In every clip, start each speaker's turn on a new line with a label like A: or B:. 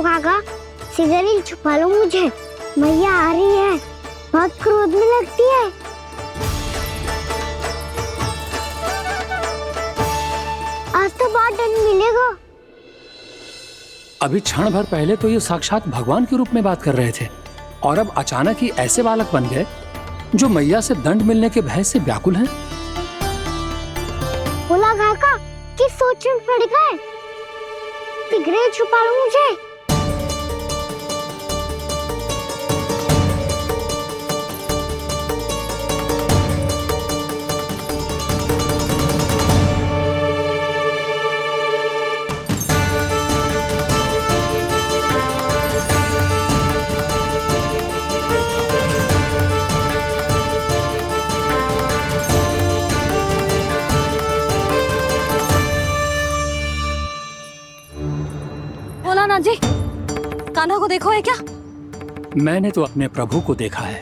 A: काका, सिगरेट छुपा लो मुझे, मैया आ रही है, बहुत क्रोध में लगती है। आज तो बहुत दंड मिलेगा।
B: अभी क्षण भर पहले तो ये साक्षात भगवान के रूप में बात कर रहे थे और अब अचानक ही ऐसे बालक बन गए जो मैया से दंड मिलने के भय से व्याकुल हैं।
A: बोला काका, किस सोच में पड़ गए? सिगरेट छुपा लो मुझे।
C: जी, कान्हा को देखो है क्या?
B: मैंने तो अपने प्रभु को देखा है।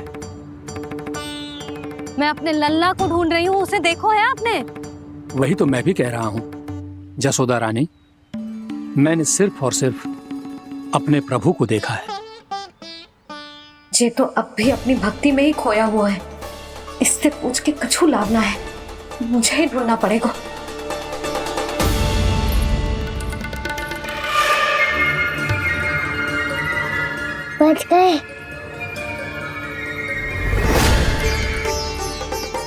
C: मैं अपने लल्ला को ढूंढ रही हूँ, उसे देखो है आपने?
B: वही तो मैं भी कह रहा हूँ जसोदा रानी, मैंने सिर्फ और सिर्फ अपने प्रभु को देखा है।
D: ये तो अब भी अपनी भक्ति में ही खोया हुआ है, इससे पूछ के कछु लाभ ना है, मुझे ही ढूंढना पड़ेगा।
A: बच गए।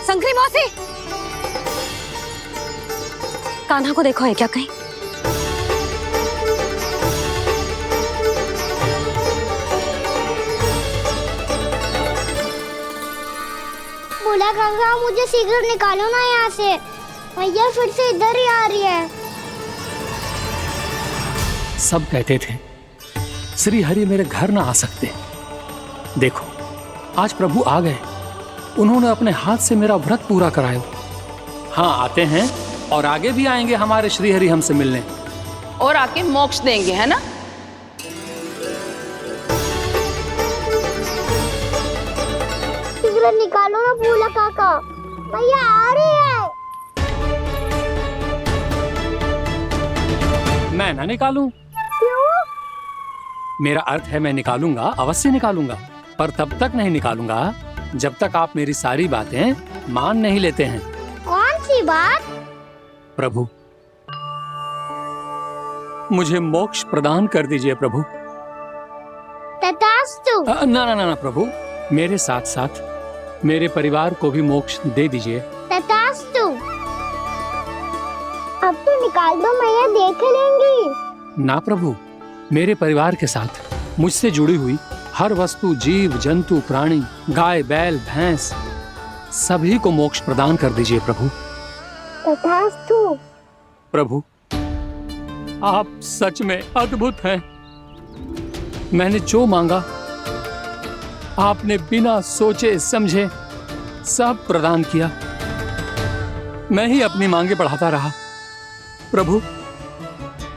C: शंकरी मौसी, कान्हा को देखो है क्या कहीं?
A: बोला काका, मुझे सिगरेट निकालो ना यहाँ से, मैया फिर से इधर ही आ रही है।
B: सब कहते थे श्री हरि मेरे घर ना आ सकते। देखो आज प्रभु आ गए, उन्होंने अपने हाथ से मेरा व्रत पूरा कराया। हाँ आते हैं और आगे भी आएंगे हमारे श्री हरि हमसे मिलने
E: और आके मोक्ष देंगे, है ना?
A: सिगरेट निकालो ना भोला काका, मैया आ रही है।
B: मैं ना निकालूं? मेरा अर्थ है मैं निकालूंगा, अवश्य निकालूंगा, पर तब तक नहीं निकालूंगा जब तक आप मेरी सारी बातें मान नहीं लेते हैं।
A: कौन सी बात?
B: प्रभु, मुझे मोक्ष प्रदान कर दीजिए प्रभु।
A: तथास्तु।
B: ना ना ना ना प्रभु, मेरे साथ साथ मेरे परिवार को भी मोक्ष दे दीजिए।
A: तथास्तु। अब तो निकाल दो, मैया देख लेंगी।
B: ना प्रभु, मेरे परिवार के साथ मुझसे जुड़ी हुई हर वस्तु, जीव जंतु, प्राणी, गाय बैल भैंस, सभी को मोक्ष प्रदान कर दीजिए प्रभु।
A: तथास्तु।
B: प्रभु, आप सच में अद्भुत हैं। मैंने जो मांगा आपने बिना सोचे समझे सब प्रदान किया। मैं ही अपनी मांगे बढ़ाता रहा। प्रभु,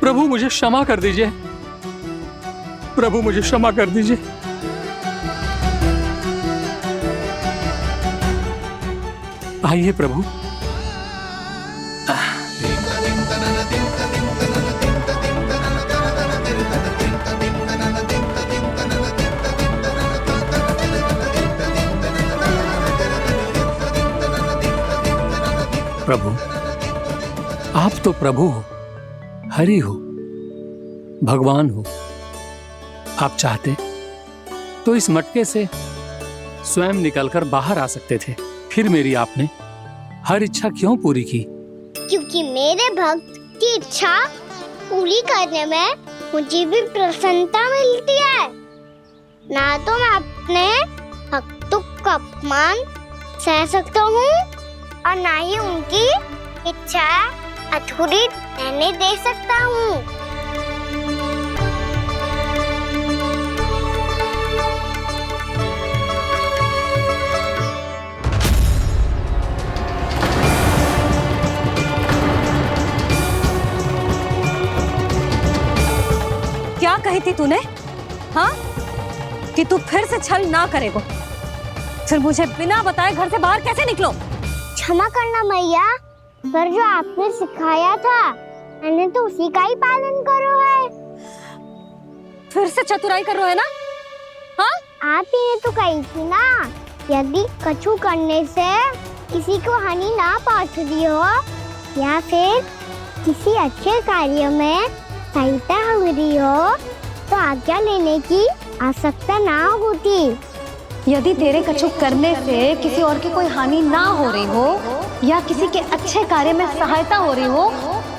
B: प्रभु मुझे क्षमा कर दीजिए। प्रभु मुझे क्षमा कर दीजिए। आइए प्रभु। प्रभु, आप तो प्रभु हो, हरि हो, भगवान हो। आप चाहते तो इस मटके से स्वयं निकलकर बाहर आ सकते थे, फिर मेरी आपने हर इच्छा क्यों पूरी की?
A: क्योंकि मेरे भक्त की इच्छा पूरी करने में मुझे भी प्रसन्नता मिलती है। ना तो मैं अपने भक्तों का अपमान सह सकता हूँ और ना ही उनकी इच्छा अधूरी रहने दे सकता हूँ।
C: क्या कही थी तूने? हाँ, कि तू फिर से छल ना करेगा। फिर मुझे बिना बताए घर से बाहर कैसे निकलो?
A: क्षमा करना मैया, पर जो आपने सिखाया था मैंने तो उसी का ही पालन करो है।
C: फिर से चतुराई कर रहे हो है ना? हाँ,
A: आप ही ने तो कही थी ना, यदि कछु करने से किसी को हानि ना पहुंचती हो या फिर किसी अच्छे कार्य में सहायता हो रही हो तो आज्ञा लेने की आवश्यकता ना होती।
C: यदि तेरे कछु करने से किसी और की कोई हानि ना हो रही हो या किसी के अच्छे कार्य में सहायता हो रही हो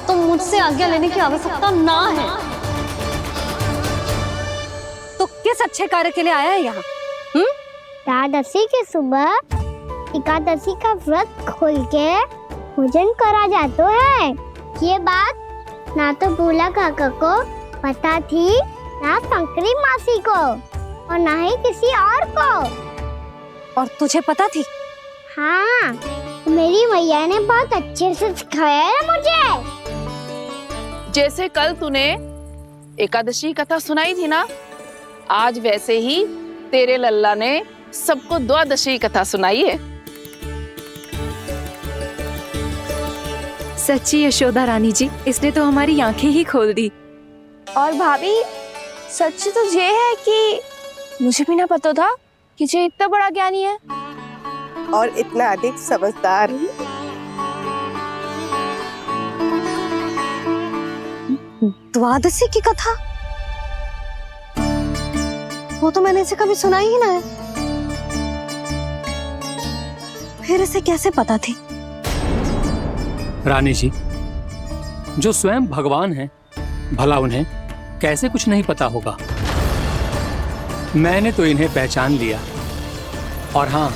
C: तो मुझसे आज्ञा लेने की आवश्यकता ना है। तो किस अच्छे कार्य के लिए आया है यहाँ?
A: एकादशी के सुबह एकादशी का व्रत खोल के भोजन करा जाता है। ये बात ना तो भोला काका को पता थी, ना शंकरी मासी को और ना ही किसी और को।
C: और तुझे पता थी?
A: हाँ, मेरी मैया ने बहुत अच्छे से सिखाया है मुझे।
E: जैसे कल तूने एकादशी कथा सुनाई थी ना, आज वैसे ही तेरे लल्ला ने सबको द्वादशी कथा सुनाई है।
F: सच्ची यशोदा रानी जी, इसने तो हमारी आंखें ही खोल दी।
G: और भाभी, सच तो ये है कि मुझे भी ना पता था कि ये इतना बड़ा ज्ञानी है
H: और इतना अधिक समझदार।
C: द्वादशी की कथा? वो तो मैंने इसे कभी सुना ही ना है। फिर इसे कैसे पता थी?
B: रानी जी, जो स्वयं भगवान हैं, भला उन्हें कैसे कुछ नहीं पता होगा। मैंने तो इन्हें पहचान लिया, और हाँ,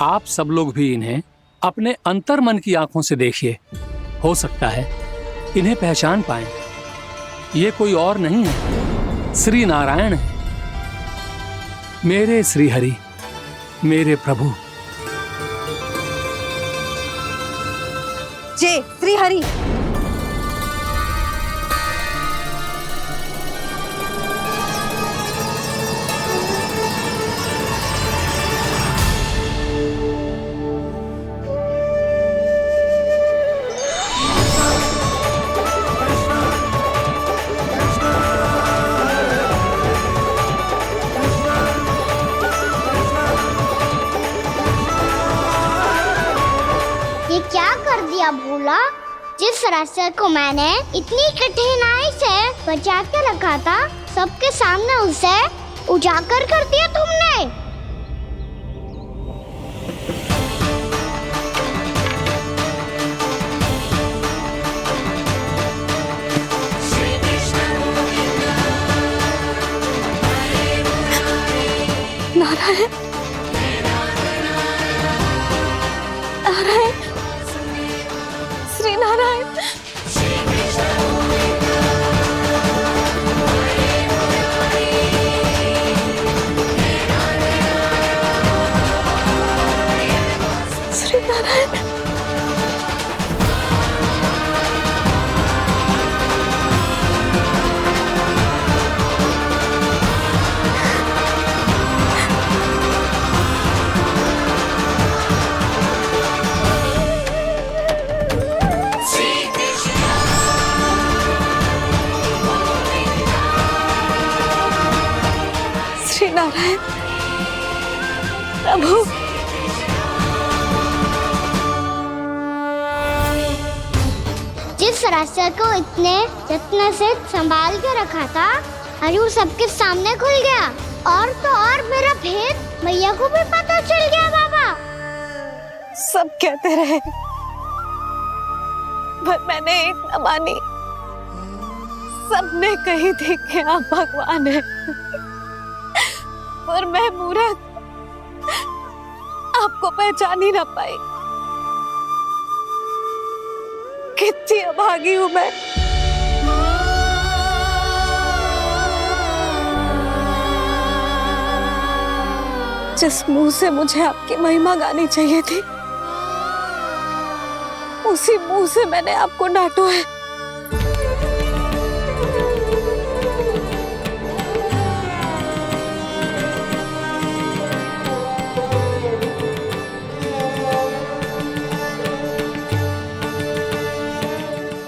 B: आप सब लोग भी इन्हें अपने अंतर मन की आंखों से देखिए, हो सकता है इन्हें पहचान पाएं। ये कोई और नहीं है, श्री नारायण है, मेरे श्री हरि, मेरे प्रभु।
C: जय श्री हरि।
A: ये क्या कर दिया भोला? जिस रास्ते को मैंने इतनी कठिनाई से बचा के रखा था, सबके सामने उसे उजागर कर दिया तुमने।
C: नारायण, नारायण, श्री नारायण। श्री नारायण। श्री नारायण प्रभु।
A: जिस रास्ते को इतने यत्न से संभाल के रखा था, आज वो सबके सामने खुल गया। और तो और मेरा भेद मैया को भी पता चल गया। बाबा,
C: सब कहते रहे पर मैंने एक न मानी। सबने कही थी कि आप भगवान हैं, पर मैं मूर्ख आपको पहचान ही ना पाई। कितनी अभागी हूं मैं। जिस मुंह से मुझे आपकी महिमा गानी चाहिए थी, उसी मुंह से मैंने आपको डांटा है।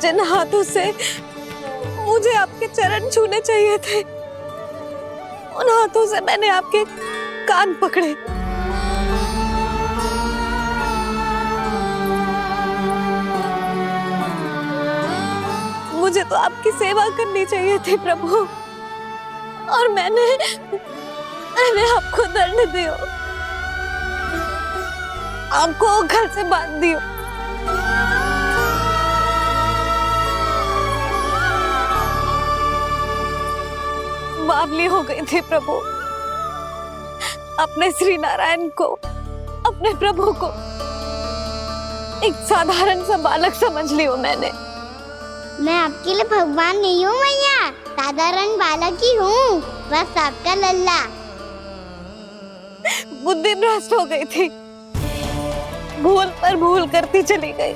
C: जिन हाथों से मुझे आपके चरण छूने चाहिए थे,
D: उन हाथों से मैंने आपके कान पकड़े। मुझे तो आपकी सेवा करनी चाहिए थी प्रभु, और मैंने आपको दंड दियो, आपको घर से बांध दियो। बावली हो गई थी प्रभु, अपने श्री नारायण को, अपने प्रभु को एक साधारण सा बालक समझ लियो मैंने।
A: मैं आपके लिए भगवान नहीं हूँ मैया, साधारण बालक ही हूँ, बस आपका लल्ला।
D: बुद्धि भ्रष्ट हो गई थी, भूल पर भूल करती चली गई।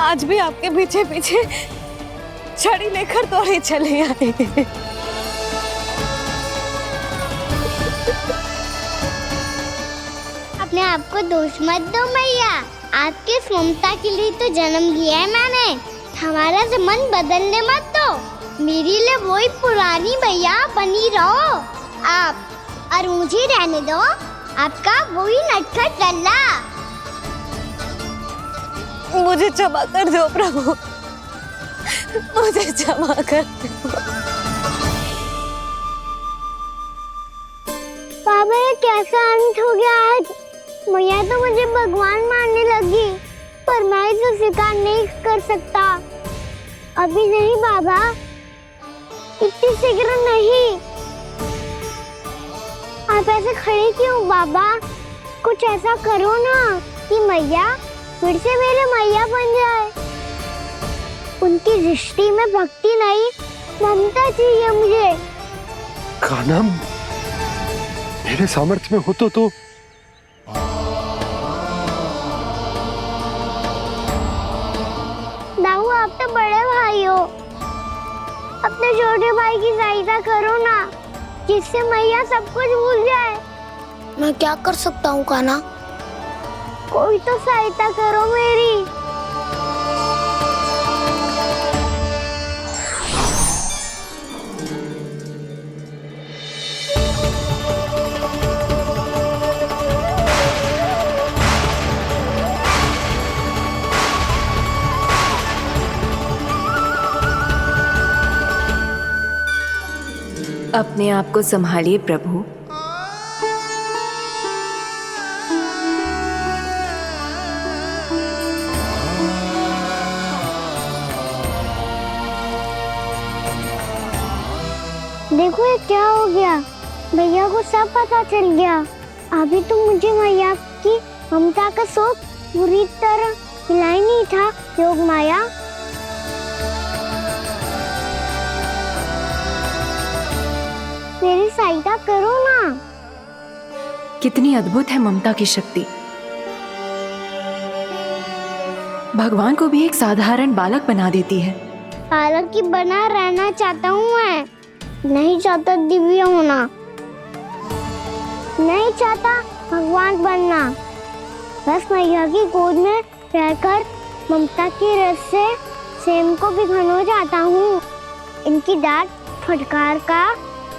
D: आज भी आपके पीछे पीछे छड़ी लेकर दौड़ी चली आई।
A: अपने आप को दोष मत दो मैया, आपके इस ममता के लिए तो जन्म लिया है मैंने। हमारा से मन बदलने मत दो, मेरे लिए वही पुरानी भैया बनी रहो आप, और मुझे रहने दो आपका वही नटखट लल्ला।
D: मुझे क्षमा कर दो प्रभु, मुझे क्षमा कर दो।
A: बाबा ये कैसा अंत हो गया आज? मैया तो मुझे भगवान मानने लगी, पर मैं इसे स्वीकार नहीं कर सकता। अभी नहीं बाबा, इतनी शीघ्र नहीं। आप ऐसे खड़े क्यों बाबा? कुछ ऐसा करो ना कि मैया फिर से मेरे मैया बन जाए। उनकी दृष्टि में भक्ति नहीं, ममता चाहिए मुझे।
I: कान्हा, मेरे सामर्थ्य में हो तो
A: दाऊ, आप तो बड़े भाई हो, अपने छोटे भाई की सहायता करो ना, जिससे मैया सब कुछ भूल जाए। मैं क्या कर सकता हूँ कान्हा? कोई तो सहायता करो मेरी।
F: अपने आप को संभालिए प्रभु।
A: देखो ये क्या हो गया, भैया को सब पता चल गया। अभी तो मुझे मैया की ममता का शौक पूरी तरह मिला ही नहीं था। योग माया, मेरी सहायता करो ना।
F: कितनी अद्भुत है ममता की शक्ति। भगवान को भी एक साधारण बालक बना देती है।
A: बालक की बना रहना चाहता हूँ मैं, नहीं चाहता दिव्य होना, नहीं चाहता भगवान बनना। बस मैया की गोद में रहकर ममता की रस से सेम को भी घनो चाहता हूँ। इनकी डांट फटकार का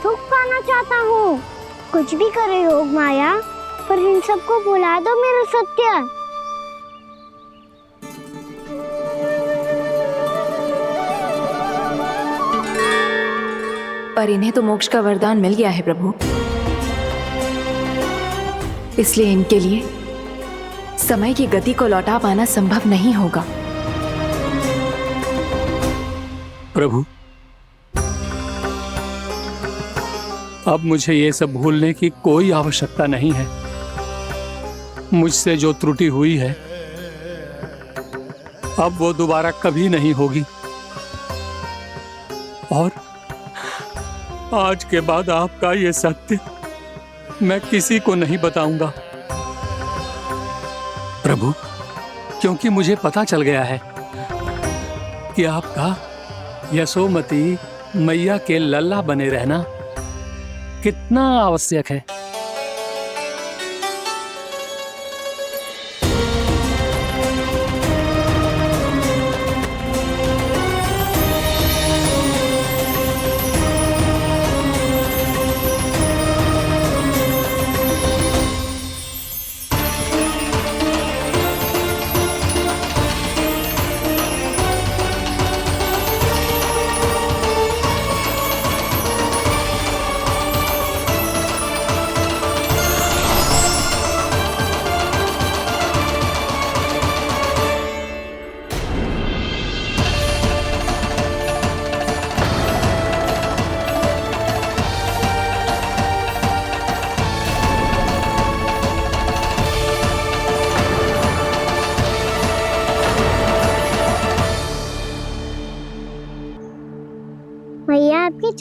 A: सुख पाना चाहता हूँ। कुछ भी करे योग माया, पर इन सबको भुला दो मेरा सत्य।
F: पर इन्हें तो मोक्ष का वरदान मिल गया है प्रभु, इसलिए इनके लिए समय की गति को लौटा पाना संभव नहीं होगा।
B: प्रभु, अब मुझे ये सब भूलने की कोई आवश्यकता नहीं है। मुझसे जो त्रुटि हुई है अब वो दोबारा कभी नहीं होगी, और आज के बाद आपका ये सत्य मैं किसी को नहीं बताऊंगा प्रभु, क्योंकि मुझे पता चल गया है कि आपका यशोमती मैया के लल्ला बने रहना कितना आवश्यक है।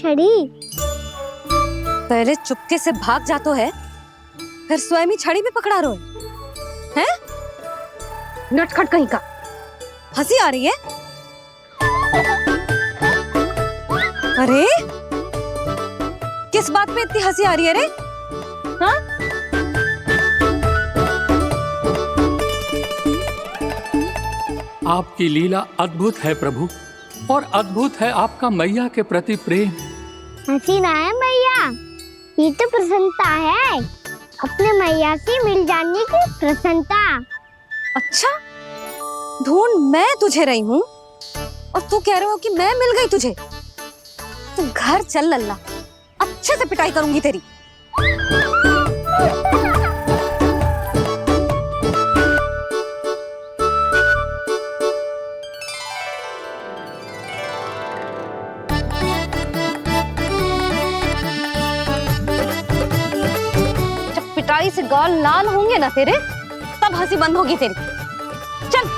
A: छड़ी।
C: पहले चुपके से भाग जातो है, फिर स्वयं ही छड़ी भी पकड़ा रो है? नटखट कहीं का। हंसी आ रही है? अरे किस बात पे इतनी हंसी आ रही है रे? हाँ?
B: आपकी लीला अद्भुत है प्रभु, और अद्भुत है आपका मैया के प्रति प्रेम।
A: हंसी ना है मैया, ये तो प्रसन्नता है, अपने मैया से मिल जाने की प्रसन्नता।
C: अच्छा, ढूंढ मैं तुझे रही हूँ और तू कह रहे हो कि मैं मिल गई तुझे। तू घर चल लल्ला, अच्छे से पिटाई करूंगी तेरी। जब पिटाई से गाल लाल होंगे ना तेरे, तब हंसी बंद होगी तेरी। चल।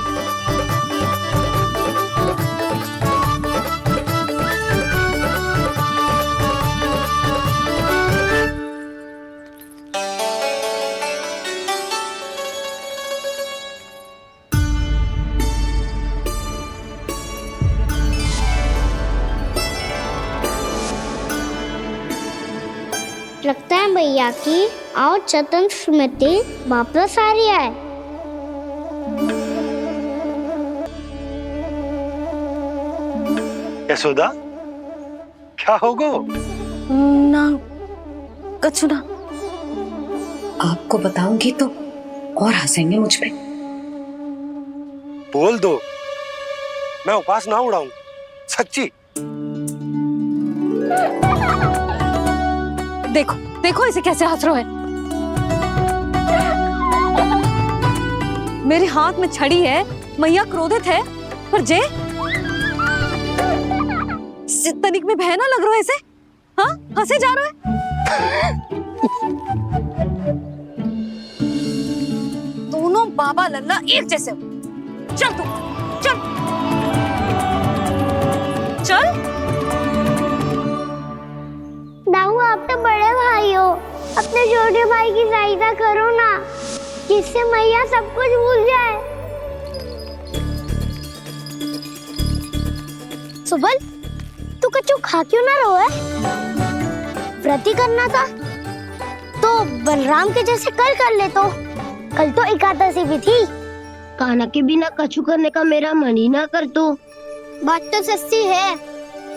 A: लगता है भैया की और चतन स्मृति वापस आ रही है।
I: यशोदा, क्या होगो?
C: ना कछु ना।
D: आपको बताऊंगी तो और हंसेंगे मुझ पे।
I: बोल दो, मैं उपास ना उड़ाऊं, सच्ची।
C: देखो देखो इसे कैसे हंस रहा है। मेरे हाथ में छड़ी है, मैया क्रोधित है, पर जे तनिक में बहना लग रहा है इसे। हाँ, हंसे जा रहा है। दोनों बाबा लल्ला एक जैसे हो। चल तू, चल चल।
A: दाऊ, आप तो बड़े भाई हो, अपने छोटे भाई की सहायता करो ना, जिससे मैया सब कुछ भूल जाए। सुबल, तू कछु खा क्यों ना रहो है? व्रत ही करना था तो बलराम के जैसे कल कर ले। तो कल तो एकादशी भी थी।
J: कान्हा के बिना कछु करने का मेरा मन ही ना कर। तो
A: बात तो सच्ची है,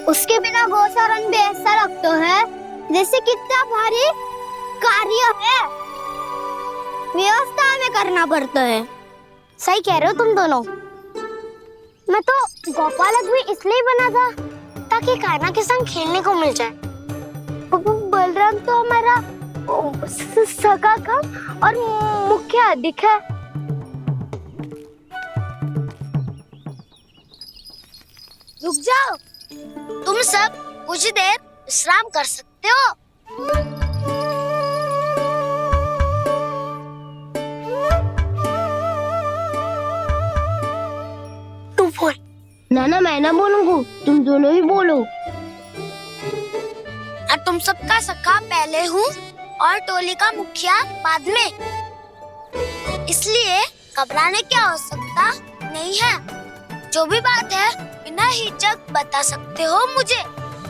A: उसके बिना गोचारण भी ऐसा लगता है जैसे कितना भारी कार्य है, व्यवस्था में करना पड़ता है। सही कह रहे हो तुम दोनों। मैं तो गोपालक भी इसलिए बना था ताकि कान्हा के संग खेलने को मिल जाए। बलराम तो हमारा सगा काम और मुख्य अधिक है। रुक जाओ, तुम सब कुछ देर विश्राम कर सकते हो। तू बोल।
J: ना मैं ना बोलूंगा, तुम दोनों ही बोलो।
A: और तुम सबका सखा पहले हूँ और टोली का मुखिया बाद में, इसलिए घबराने की आवश्यकता नहीं है। जो भी बात है बिना हिचक बता सकते हो मुझे।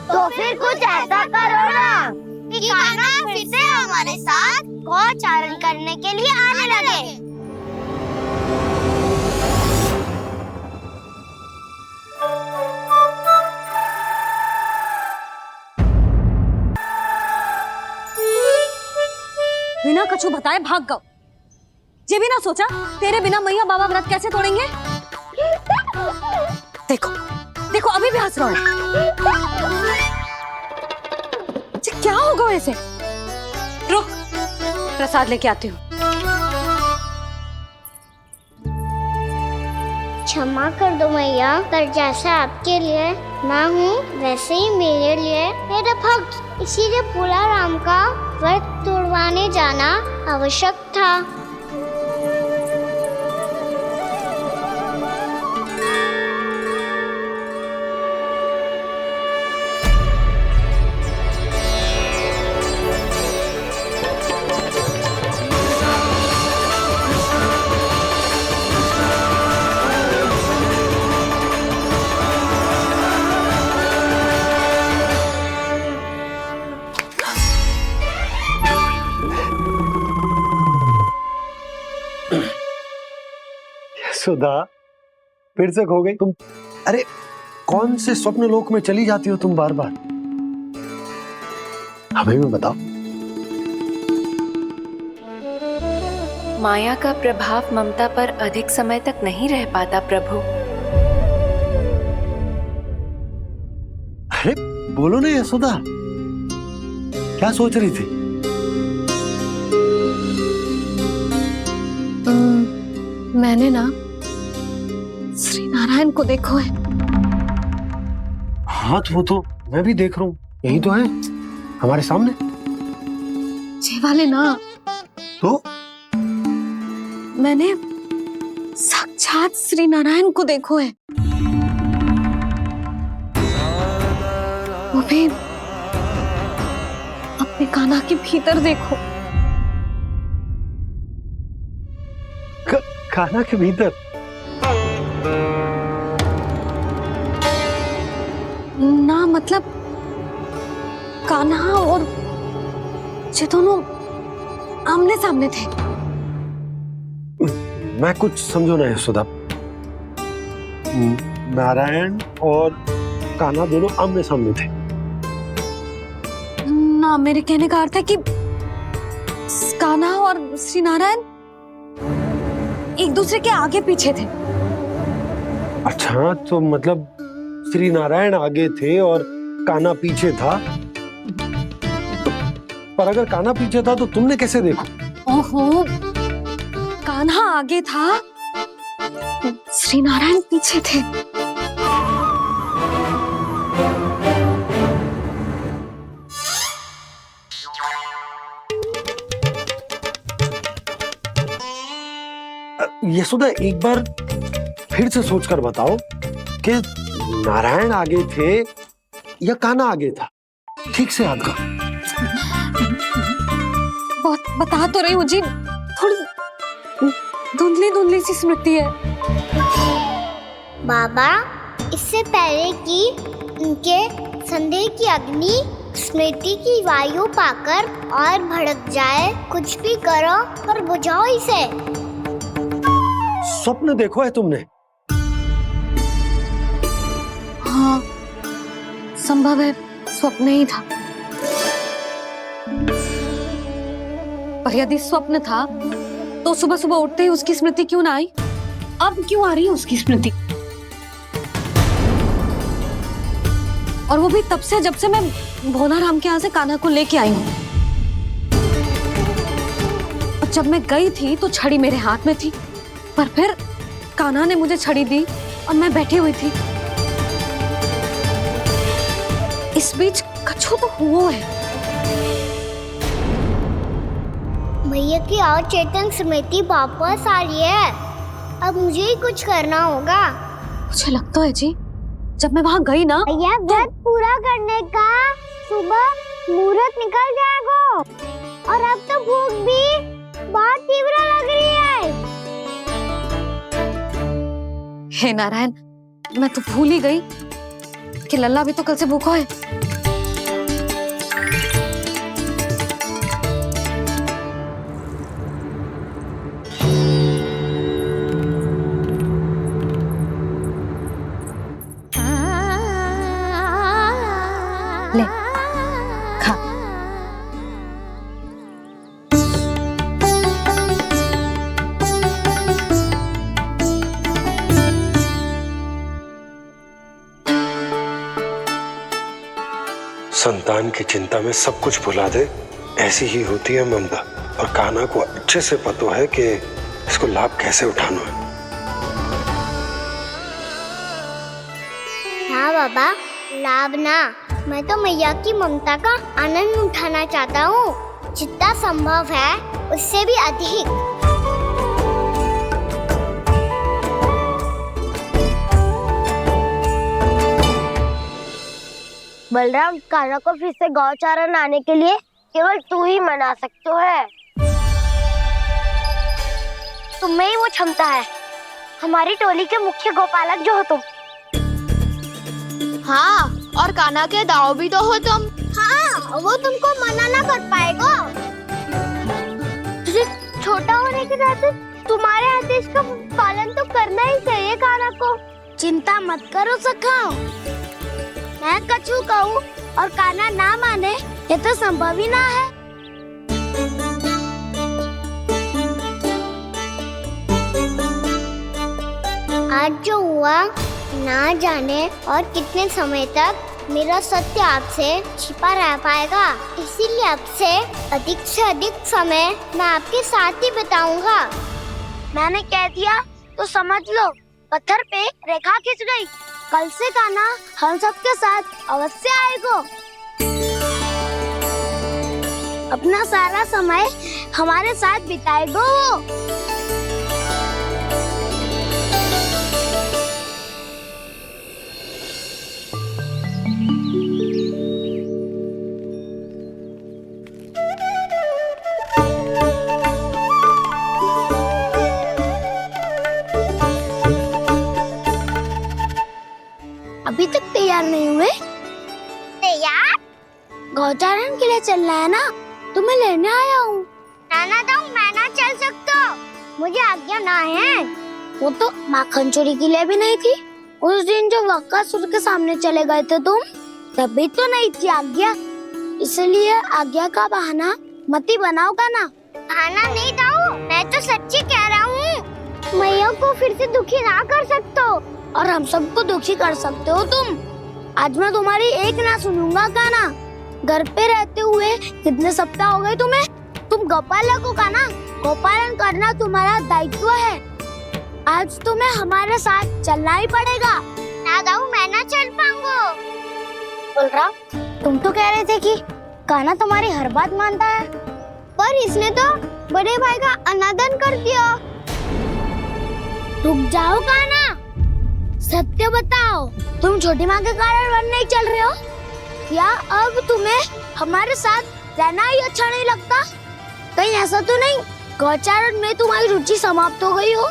A: तो फिर कुछ ऐसा करो ना कि कान्हा फिर से हमारे साथ गोचारण करने के लिए आने लगे।
C: बिना कछु बताए भाग गओ। ये भी ना सोचा तेरे बिना मैया बाबा व्रत कैसे तोड़ेंगे। देखो देखो अभी भी हंस रहा है। क्या होगा वैसे? रुक, प्रसाद लेके आती हूँ।
A: क्षमा कर दो मैया, पर जैसा आपके लिए ना हूँ वैसे ही मेरे लिए मेरा भक्त, इसीलिए भोला राम का व्रत तोड़वाने जाना आवश्यक था।
I: सुधा, फिर से खो गई तुम। अरे कौन से स्वप्न लोक में चली जाती हो तुम बार बार? हमें भी बताओ।
F: माया का प्रभाव ममता पर अधिक समय तक नहीं रह पाता प्रभु।
I: अरे बोलो ना यशोदा, क्या सोच रही थी?
C: मैंने ना श्री नारायण को देखो है।
I: हाँ तो वो तो मैं भी देख रहा हूँ, यही तो है हमारे सामने।
C: ये वाले ना,
I: तो
C: मैंने साक्षात श्री नारायण को देखो है, वो भी अपने कान्हा के भीतर देखो।
I: कान्हा के भीतर?
C: ना मतलब कान्हा और ये दोनों आमने सामने थे।
I: मैं कुछ समझो ना यशोदा। नारायण और कान्हा दोनों आमने सामने थे?
C: ना, मेरे कहने का अर्थ है कि कान्हा और श्री नारायण एक दूसरे के आगे पीछे थे।
I: अच्छा, तो मतलब श्री नारायण आगे थे और कान्हा पीछे था। पर अगर कान्हा पीछे था तो तुमने कैसे देखा?
C: ओहो, कान्हा आगे था, श्री नारायण पीछे थे।
I: यशोदा, एक बार फिर से सोचकर बताओ कि नारायण आगे थे या कान्हा आगे था? ठीक से याद करो।
C: बहुत बता तो रही हूँ जी, थोड़ी धुंधली धुंधली सी स्मृति है।
A: बाबा, इससे पहले कि उनके संदेह की अग्नि स्मृति की वायु पाकर और भड़क जाए, कुछ भी करो पर बुझाओ इसे।
I: स्वप्न देखो है तुमने?
C: हाँ, संभव है स्वप्न ही था। पर यदि स्वप्न था तो सुबह सुबह उठते ही उसकी स्मृति क्यों ना आई? अब क्यों आ रही है उसकी स्मृति? और वो भी तब से जब से मैं भोलाराम के यहाँ से कान्हा को लेके आई हूँ। और जब मैं गई थी तो छड़ी मेरे हाथ में थी, पर फिर कान्हा ने मुझे छड़ी दी और मैं बैठी हुई थी। इस बीच कछु तो हुआ है।
A: भैया की और चेतन स्मृति वापस आ रही है। अब मुझे ही कुछ करना होगा।
C: मुझे लगता है जी, जब मैं वहां गई ना,
A: भैया व्रत पूरा करने का सुबह मुहूर्त निकल जाएगा और अब तो भूख भी बहुत तीव्र लग रही है।
C: हे नारायण, मैं तो भूल ही गई कि लल्ला भी तो कल से भूखा है। ले, खा।
I: संतान की चिंता में सब कुछ भुला दे, ऐसी ही होती है ममता। और कान्हा को अच्छे से पता है कि इसको लाभ कैसे उठाना है।
A: हाँ बाबा, लाभ ना, मैं तो मैया की ममता का आनंद उठाना चाहता हूँ, जितना संभव है उससे भी अधिक।
J: बलराम, कान्हा को फिर से गौचारण आने के लिए केवल तू ही मना सकते है। तुम में ही वो क्षमता है, हमारी टोली के मुख्य गोपालक जो हो तुम।
G: हाँ, और कान्हा के दाव भी तो हो तुम।
A: हाँ, वो तुमको मना ना कर पाएगा। तुझे छोटा होने के नाते तुम्हारे आदेश का पालन तो करना ही चाहिए काना को। चिंता मत करो सखा, मैं कछु कहूँ और काना ना माने ये तो संभव ही ना है। आज जो हुआ ना जाने और कितने समय तक मेरा सत्य आपसे छिपा रह पाएगा, इसीलिए आपसे अधिक से अधिक समय मैं आपके साथ ही बिताऊंगा। मैंने कह दिया तो समझ लो, पत्थर पे रेखा खिंच गई। कल से काना हम सबके साथ अवश्य आएगा। अपना सारा समय हमारे साथ बिताएगा वो। अभी तक तैयार नहीं हुए? तैयार? गौचारण के लिए चलना है ना, तुम्हें लेने आया हूँ। नाना दाऊ मैं ना चल सकता, मुझे आज्ञा ना है। वो तो माखन चोरी के लिए भी नहीं थी। उस दिन जो बकासुर के सामने चले गए थे तुम, तभी तो नहीं थी आज्ञा। इसलिए आज्ञा का बहाना मत ही बनाओ ना। बहाना नहीं दाऊ, मैं तो सच्ची कह रहा हूँ। मैया को फिर से दुखी ना कर सकते हो और हम सबको दुखी कर सकते हो तुम। आज मैं तुम्हारी एक ना सुनूंगा काना। घर पे रहते हुए कितने सप्ताह हो गए तुम्हें? तुम गोपालक हो काना, गोपालन करना तुम्हारा दायित्व है। आज तुम्हें हमारे साथ चलना ही पड़ेगा। ना दाऊ मैं ना चल पाऊंगा। बलराम, तुम तो कह रहे थे कि काना तुम्हारी हर बात मानता है, पर इसने तो बड़े भाई का अनादर कर दिया। रुक जाओ काना, सत्य बताओ, तुम छोटी माँ के कारण वन नहीं चल रहे हो या अब तुम्हें हमारे साथ रहना ही अच्छा नहीं लगता? कहीं ऐसा तो नहीं गौचारण में तुम्हारी रुचि समाप्त हो गई हो?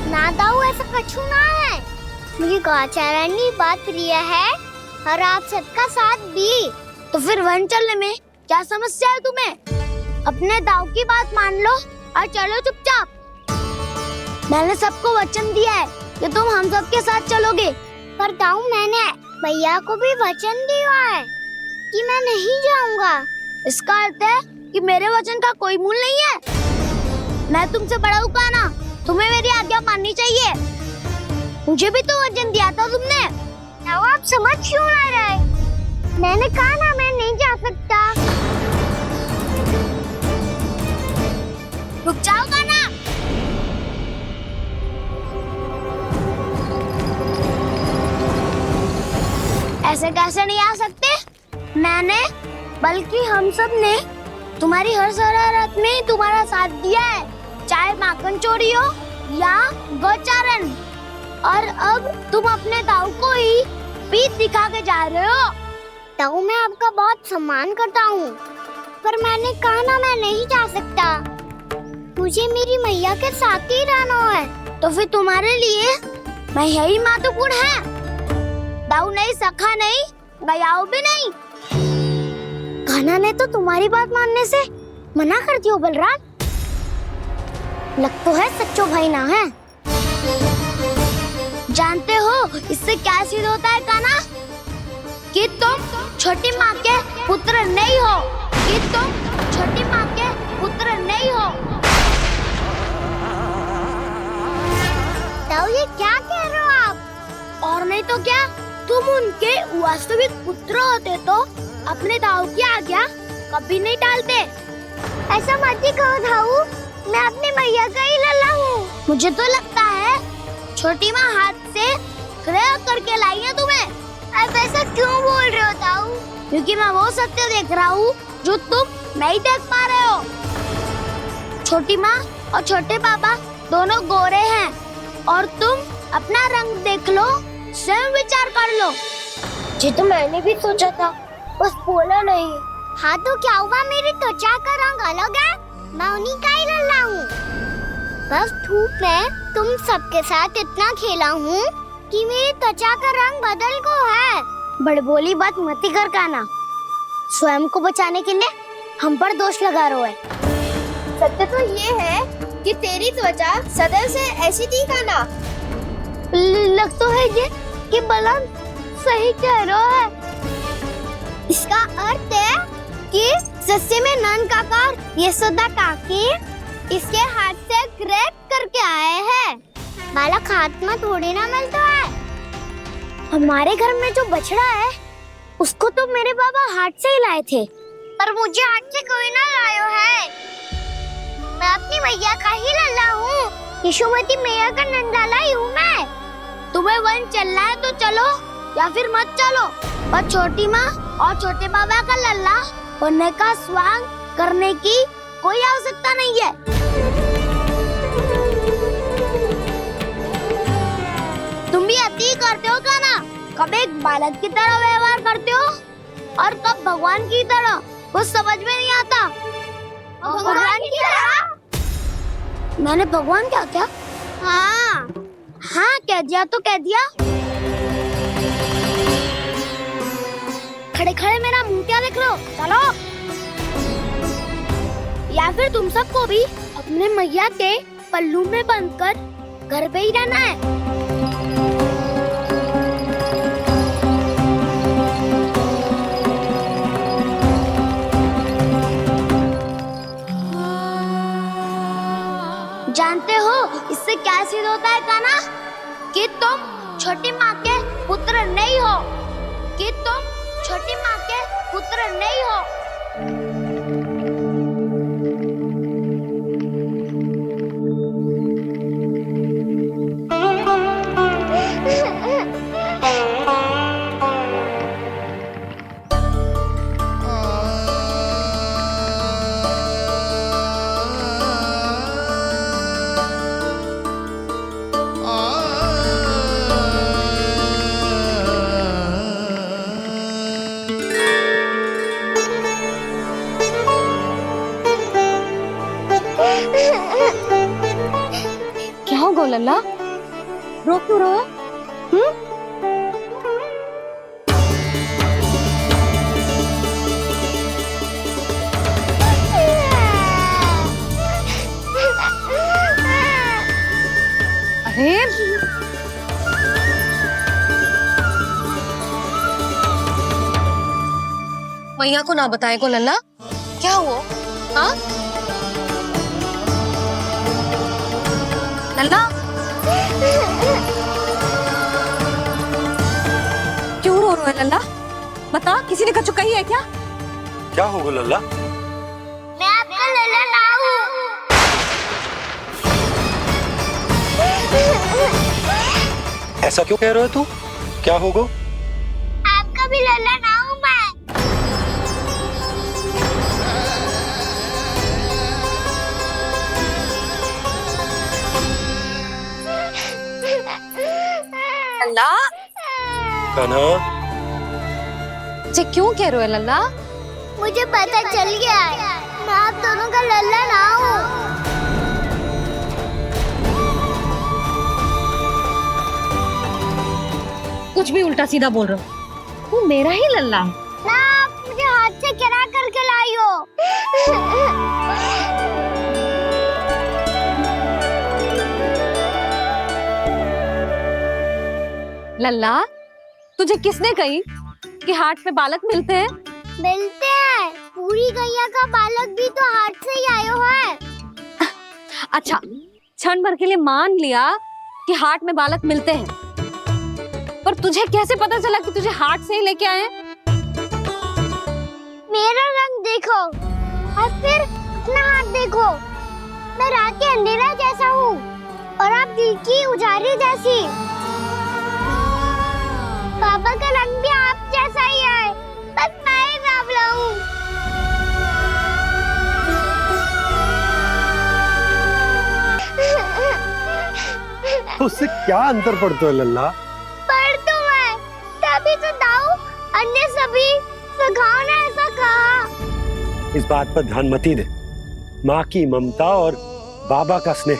A: ना दाऊ ऐसा कछु ना है, मुझे गौचारण की बात प्रिय है और आप सबका साथ भी। तो फिर वन चलने में क्या समस्या है तुम्हें? अपने दाऊ की बात मान लो और चलो चुपचाप। मैंने सबको वचन दिया है कि तुम हम सबके साथ चलोगे, पर दाऊ मैंने भैया को भी वचन दिया है कि मैं नहीं जाऊंगा। इसका अर्थ है कि मेरे वचन का कोई मूल नहीं है। मैं तुमसे बड़ा हूँ काना, तुम्हें मेरी आज्ञा माननी चाहिए। मुझे भी तो वचन दिया था तुमने। दाऊ आप समझ क्यों आ रहे? मैंने कहा ना मैं नहीं जा सकता। रुक जाओ काना। ऐसे कैसे नहीं आ सकते? मैंने बल्कि हम सब ने तुम्हारी हर शरारत में तुम्हारा साथ दिया है, चाहे माखन चोरी हो या गौचारण। और अब तुम अपने दाऊ को ही पीठ दिखा के जा रहे हो। दाऊ मैं आपका बहुत सम्मान करता हूँ, पर मैंने कहा ना मैं नहीं जा सकता। मुझे मेरी मैया के साथ ही रहना है। तो फिर तुम्हारे लिए मैं यही महत्वपूर्ण है। दाऊ नहीं, सखा नहीं, गयाऊ भी नहीं। कान्हा ने तो तुम्हारी बात मानने से मना कर दिया। बलराम, लग तो है सच्चो भाई ना है। जानते हो इससे क्या सिद्ध होता है कान्हा? कि तुम छोटी माँ के पुत्र नहीं हो, कि तुम छोटी माँ के पुत्र नहीं हो। दाऊ ये क्या कह रहे हो आप? और नहीं तो क्या, तुम उनके वास्तविक पुत्र होते तो अपने दाऊ की आज्ञा कभी नहीं टालते। ऐसा मत ही कहो दाऊ, मैं अपनी मैया का ही लल्ला हूँ। मुझे तो लगता है छोटी माँ हाथ से ग्रह करके लाई है तुम्हें। आप ऐसा क्यों बोल रहे हो दाऊ? क्योंकि मैं वो सत्य देख रहा हूँ जो तुम नहीं देख पा रहे हो। छोटी माँ और छोटे पापा दोनों गोरे हैं और तुम अपना रंग देख लो, स्वयं विचार कर लो। जी तो मैंने भी सोचा था, बस बोला नहीं। हाँ तो क्या हुआ, मेरी त्वचा का रंग अलग है, मैं उन्हीं का ही लल्ला हूँ। बस धूप में तुम सबके साथ इतना खेला हूँ कि मेरी त्वचा का रंग बदल को है। बड़बोली बात मत ही कर काना, स्वयं को बचाने के लिए हम पर दोष लगा रहे हो। सत्य तो ये है
J: कि तेरी त्वचा सदैव से ऐसी थी काना। लग तो है ये कि बलराम सही कह रहा है। इसका अर्थ है कि सस्ते में नन काका यशोदा काकी इसके हाथ से ग्रेट करके आए हैं। बालक हाथ में थोड़ी ना मिलता है। हमारे घर में जो बछड़ा है उसको तो मेरे बाबा हाथ से ही लाए थे, पर मुझे हाथ से कोई ना लायो है। मैं अपनी मैया का ही लल्ला हूँ। यशोमती मैया का नंदलाला ही हूँ मैं। तुम्हें वन चलना है तो चलो या फिर मत चलो, पर छोटी माँ और छोटे बाबा का लल्ला बनने का स्वांग करने की कोई आवश्यकता नहीं है। तुम भी अति करते हो क्या ना? कब एक बालक की तरह व्यवहार करते हो और कब भगवान की तरह, कुछ समझ में नहीं आता। भगवान की तरह? मैंने भगवान क्या किया? हाँ हाँ कह दिया तो कह दिया। खड़े खड़े मेरा मुंह क्या देख लो, चलो। या फिर तुम सबको भी अपने मैया के पल्लू में बंधकर घर पे ही रहना है। जानते हो इससे क्या सिद्ध होता है काना? कि तुम छोटी माँ के पुत्र नहीं हो, कि तुम छोटी माँ के पुत्र नहीं हो।
C: क्या हो गो लल्ला, रो क्यों रहा? अरे मैया को ना बताए को लल्ला, क्या हुआ? हाँ लल्ला, क्यों रो रहा है लल्ला? बता, किसी ने कछु कही है क्या?
I: क्या होगा लल्ला?
A: मैं आपका लल्ला ना हूँ।
I: ऐसा क्यों कह रहे हो तू? क्या होगा?
A: आपका भी लल्ला ना हूँ मैं।
C: लल्ला,
I: कान्हा,
C: जे क्यों कह रहे हो लल्ला?
A: मुझे पता चल गया है, मैं आप दोनों का लल्ला ना हूँ।
C: कुछ भी उल्टा सीधा बोल रहे हो। तू मेरा ही लल्ला है
A: ना, आप मुझे हाथ से गिरा करके लाई हो।
C: लल्ला, तुझे किसने कही कि हाट में बालक मिलते हैं?
A: मिलते हैं, पूरी गैया का बालक भी तो हाट से ही आयो है।
C: अच्छा, क्षण भर के लिए मान लिया कि हाट में बालक मिलते हैं, पर तुझे कैसे पता चला कि तुझे हाट से ही लेके आए हैं?
A: मेरा रंग देखो और फिर अपना हाथ देखो। मैं रात के अंधेरा जैसा हूँ और आप दिल की उजाली जैसी। पापा का रंग भी आप जैसा ही है, बस मैं ही बावला हूँ।
I: उससे क्या अंतर पड़ता है लल्ला?
A: पर तो मैं तभी तो दाऊ अन्य सभी सखाओ ने ऐसा कहा।
I: इस बात पर ध्यान मत ही दे। माँ की ममता और बाबा का स्नेह,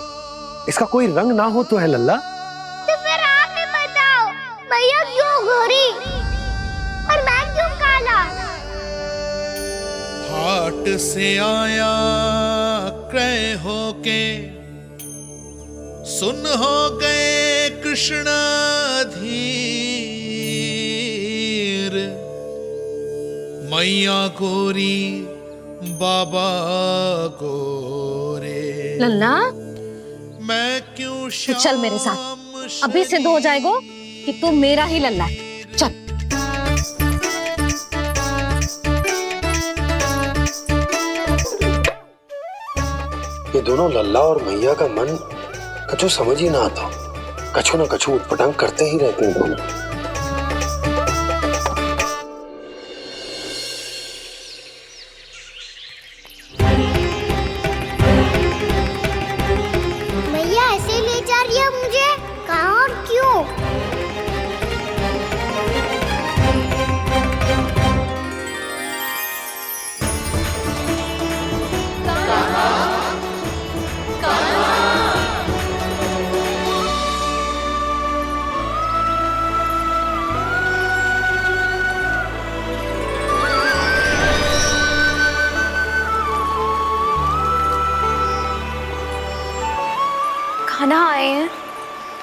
I: इसका कोई रंग ना हो तो है लल्ला।
A: तो फिर आप ही बताओ, भैया क्यों गोरी और मैं क्यों काला?
K: हाट से आया क्रय होके सुन हो गए कृष्ण धीर, मैया गोरी बाबा गोरे।
C: लल्ला
K: मैं क्यों
C: तू चल मेरे साथ, अभी सिद्ध हो जाएगा कि तू मेरा ही लल्ला है। चल।
I: ये दोनों लल्ला और मैया का मन कछु समझ ही ना आता, कछु ना कछु उटपटांग करते ही रहते हैं दोनों।
A: मैया ऐसे ले जा रही है मुझे, कहाँ और क्यों?
D: खाना आए हैं,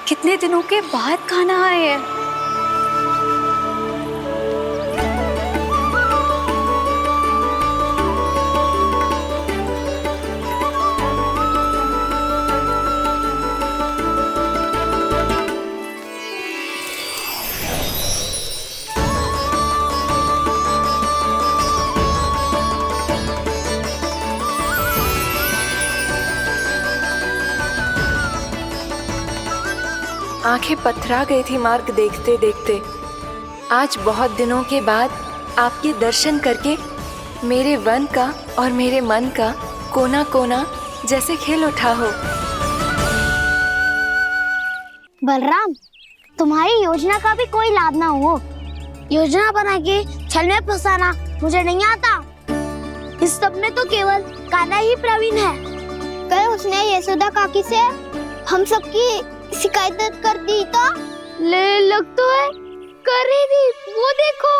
D: कितने दिनों के बाद खाना आए हैं।
F: आंखें पथरा गई थी मार्ग देखते देखते। आज बहुत दिनों के बाद आपके दर्शन करके मेरे वन का और मेरे मन का कोना कोना जैसे खिल उठा हो।
A: बलराम, तुम्हारी योजना का भी कोई लाभ ना हो। योजना बना के छल में फंसाना मुझे नहीं आता। इस सब में तो केवल कान्हा ही प्रवीण है। कल उसने यशोदा काकी से हम सबकी शिकायत कर दी तो ले लग तो है कर ही दी, वो देखो।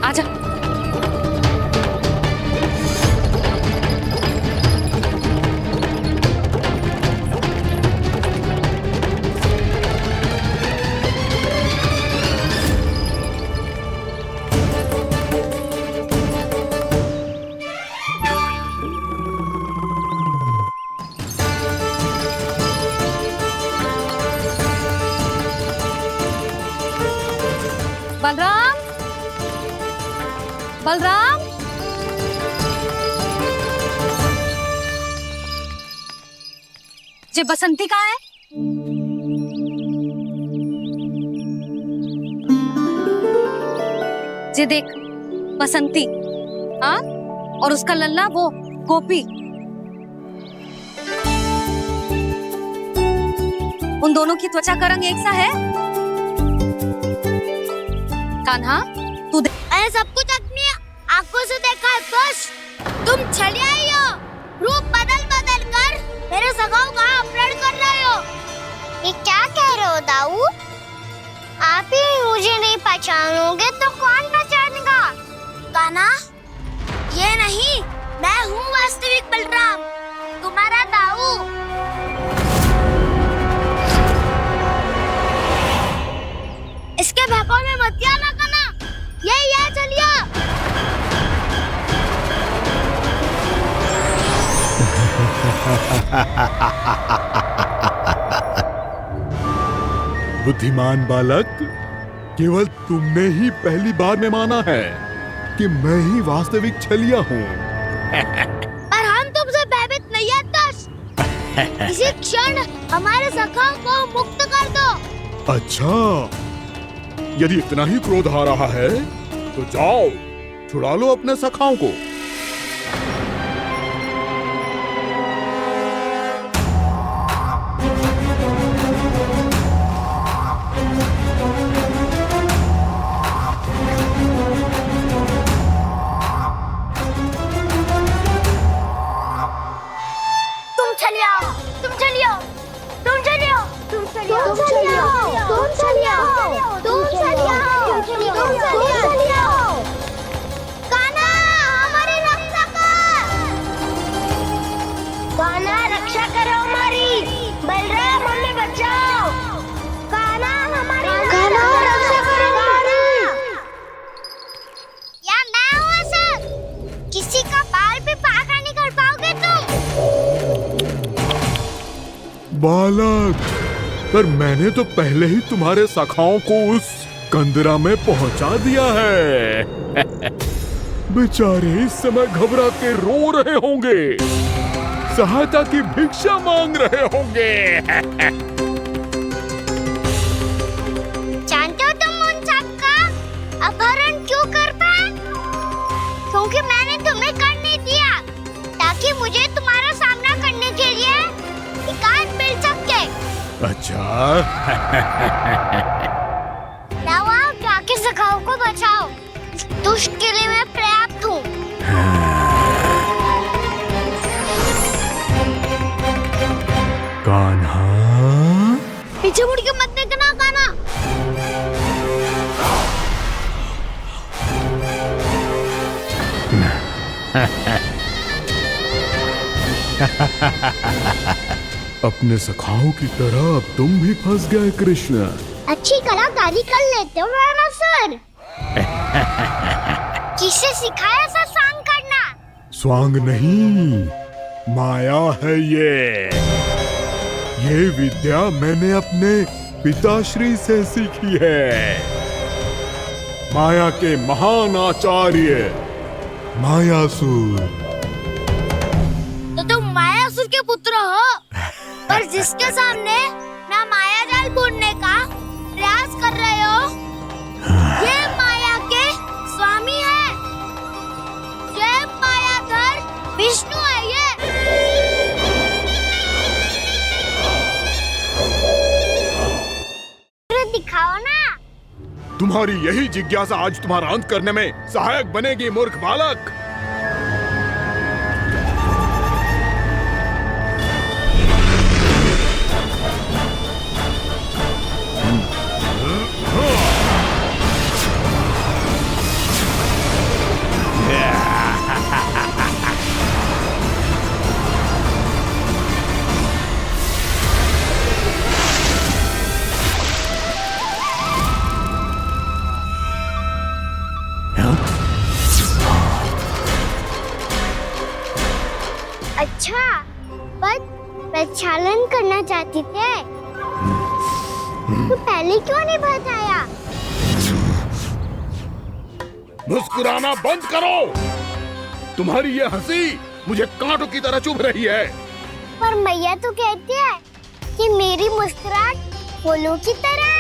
D: आजा।
C: बलराम, बलराम, ये बसंती कहाँ है? ये देख बसंती, हाँ, और उसका लल्ला वो गोपी। उन दोनों की त्वचा का रंग एक सा है। कान्हा, तू
A: मैंने सब कुछ अपनी आंखों से देखा है। बस तुम चली आई हो, रूप बदल बदल कर मेरे सगाओं का अपहरण कर रहे हो। ये क्या कह रहे हो दाऊ? आप ही मुझे नहीं पहचानोगे तो कौन पहचानेगा? कान्हा, ये नहीं, मैं हूँ वास्तविक बलराम, तुम्हारा दाऊ। इसके बहकावे में मत आना कान्हा, ये चलिए।
L: बुद्धिमान बालक, केवल तुमने ही पहली बार में माना है कि मैं ही वास्तविक छलिया हूँ।
A: पर हम तुमसे भयभीत नहीं है दस। इसी क्षण हमारे सखाओं को मुक्त कर दो।
L: अच्छा, यदि इतना ही क्रोध आ रहा है तो जाओ छुड़ा लो अपने सखाओं को।
A: तुम चलिए आओ, तुम चलिए आओ, तुम चलिए आओ, तुम चलिए आओ, तुम चलिए आओ, तुम चलिए आओ, तुम चलिए आओ, तुम चलिए आओ। कान्हा, हमारी रक्षा कर।
J: रक्षा करो हमारी। बलराम हमें बचाओ। कान्हा हमारी रक्षा करो हमारी। या मैं हूँ सर, किसी का बाल भी पाका नहीं कर पाओगे तुम।
L: बालक, पर मैंने तो पहले ही तुम्हारे सखाओं को उस कंदरा में पहुंचा दिया है। बेचारे इस समय घबरा के रो रहे होंगे, सहायता की भिक्षा मांग रहे होंगे।
A: जानते हो तुम उन सबका अपहरण क्यों कर पाए? क्योंकि मैंने तुम्हें कर नहीं दिया, ताकि मुझे तुम्हारा सामना करने के लिए हिकायत मिल सके।
L: अच्छा।
A: जाओ आप जाके सखाओं को बचाओ। इस दुष्ट के लिए मैं पर्याप्त हूँ।
L: कान्हा,
A: पीछे मुड़ के मत देखना कान्हा।
L: अपने सखाओं की तरह अब तुम भी फंस गए कृष्ण।
A: अच्छी कलाकारी कर लेते हो राणा सर। किसे सिखाया ऐसा स्वांग करना?
L: स्वांग नहीं, माया है ये विद्या मैंने अपने पिताश्री से सीखी है। माया के महान आचार्य मायासुर।
A: तो तुम मायासुर के पुत्र हो, पर जिसके सामने ना माया जाल बुनने का प्रयास कर रहे हो, ये माया के स्वामी है। ये मायाधर विष्णु है। ये दिखाओ ना।
L: तुम्हारी यही जिज्ञासा आज तुम्हारा अंत करने में सहायक बनेगी मूर्ख बालक।
A: अच्छा, पर प्रक्षालन करना चाहते थे तो पहले क्यों नहीं बताया?
L: मुस्कुराना बंद करो। तुम्हारी ये हंसी मुझे कांटों की तरह चुभ रही है।
A: पर मैया तो कहती है कि मेरी मुस्कुराहट फूलों की तरह है।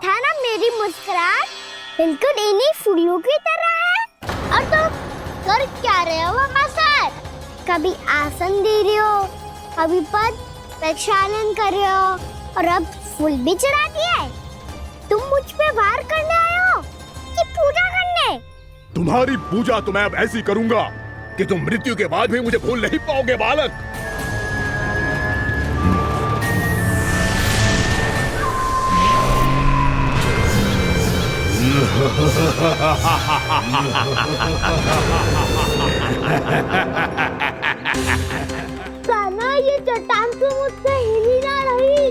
A: था ना मेरी मुस्कुराहट बिल्कुल इन्हीं फूलों की तरह है। और तुम कर क्या रहे हो मामा सर? कभी आसन दे रहे हो, कभी पद प्रक्षालन कर रहे हो, और अब फूल भी चढ़ा दिए। तुम मुझ पे वार करने आए हो कि पूजा करने?
L: तुम्हारी पूजा तो मैं अब ऐसी करूंगा कि तुम मृत्यु के बाद भी मुझे भूल नहीं पाओगे बालक।
A: कान्हा, ये चट्टान तो मुझसे हिल ही ना रही।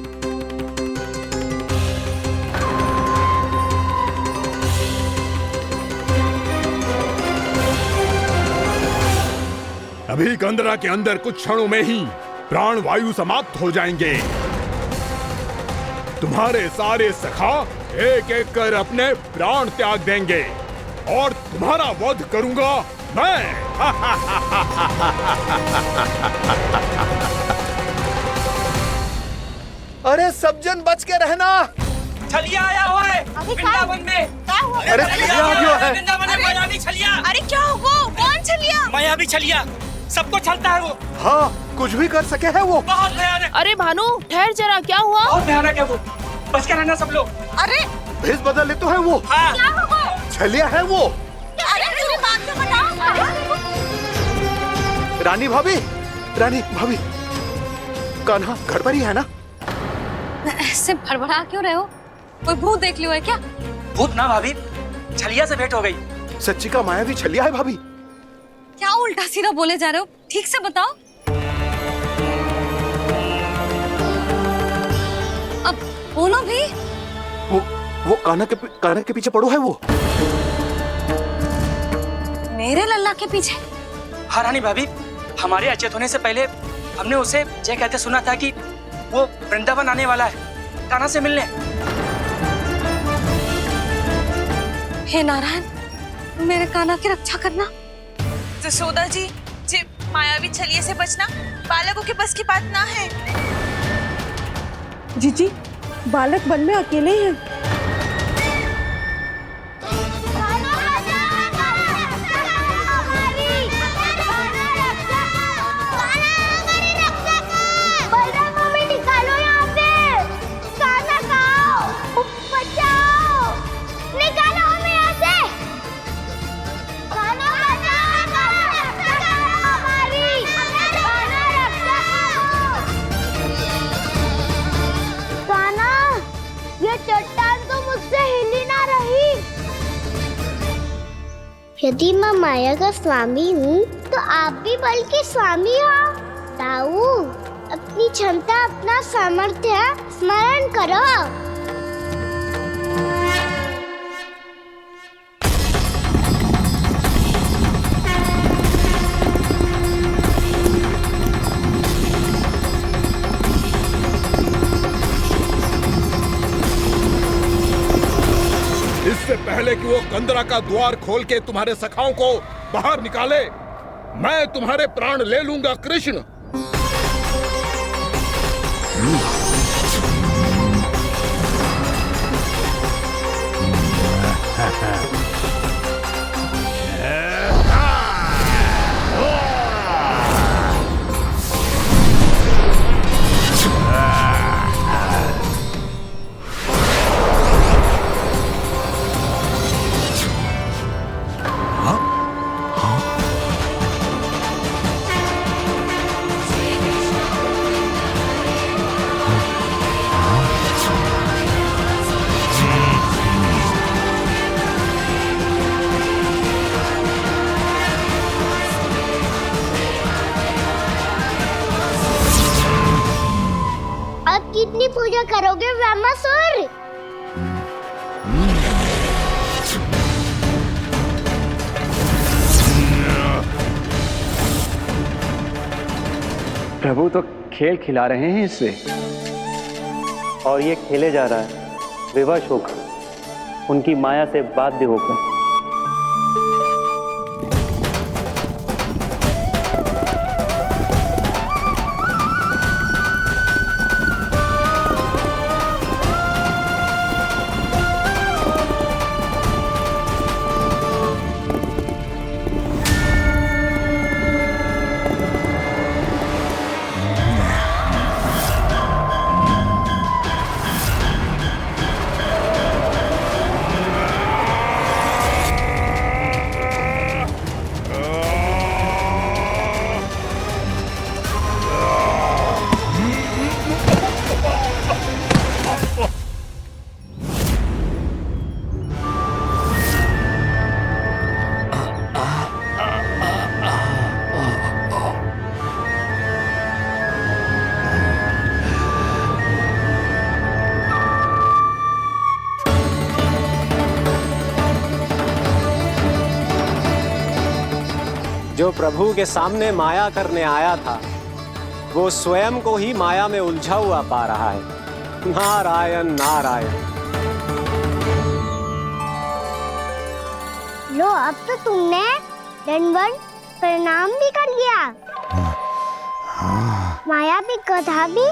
L: अभी कंदरा के अंदर कुछ क्षणों में ही प्राण वायु समाप्त हो जाएंगे। तुम्हारे सारे सखा एक एक कर अपने प्राण त्याग देंगे और तुम्हारा वध करूंगा मैं।
I: अरे सब जन बच के रहना।
M: छलिया आया हुआ है वृंदावन में।
I: अरे छलिया आ गया है।
M: वृंदावन में मायावी छलिया।
G: अरे क्या हुआ? कौन छलिया?
M: मायावी छलिया सबको छलता है वो।
I: हाँ, कुछ भी कर सके है वो।
M: बहुत भयानक।
E: अरे भानु ठहर जरा, क्या हुआ?
M: बहुत भयानक है वो, बच के रहना सब लोग।
H: अरे
I: भेष बदल ले तो है वो।
M: हाँ।
H: क्या हुआ?
I: छलिया है वो।
H: अरे पूरी बात तो बताओ।
I: रानी भाभी, रानी भाभी, कान्हा घर पर ही है ना?
C: ऐसे भड़बड़ा क्यों रहे हो? कोई भूत देख लियो है क्या?
M: भूत ना भाभी, छलिया से भेंट हो गई।
I: सच्ची का माया भी छलिया है भाभी।
C: क्या उल्टा सीधा बोले जा रहे हो? ठीक से बताओ। अब बोलो भी।
I: वो कान्हा के पीछे पड़ो है वो।
C: मेरे लल्ला के पीछे?
M: हाँ रानी भाभी, हमारे अचेत होने से पहले हमने उसे ये कहते सुना था कि वो वृंदावन आने वाला है कान्हा से मिलने।
C: हे नारायण, मेरे कान्हा की रक्षा करना।
N: जसोदा जी, मायावी छलिए से बचना बालकों के बस की बात ना है।
H: जीजी, बालक वन में अकेले हैं।
A: यदि मैं माया का स्वामी हूँ तो आप भी बल के स्वामी हो। ताऊ, अपनी क्षमता, अपना सामर्थ्य स्मरण करो।
L: इससे पहले कि वो कंदरा का द्वार खोल के तुम्हारे सखाओं को बाहर निकाले, मैं तुम्हारे प्राण ले लूंगा कृष्ण।
A: कितनी पूजा करोगे ब्रह्मासुर?
O: प्रभु तो खेल खिला रहे हैं इससे, और ये खेले जा रहा है विवश होकर, उनकी माया से बाध्य होकर। जो प्रभु के सामने माया करने आया था, वो स्वयं को ही माया में उलझा हुआ पा रहा है। नारायण नारायण।
A: लो, अब तो तुमने दंडवत प्रणाम भी कर लिया, माया भी कथा भी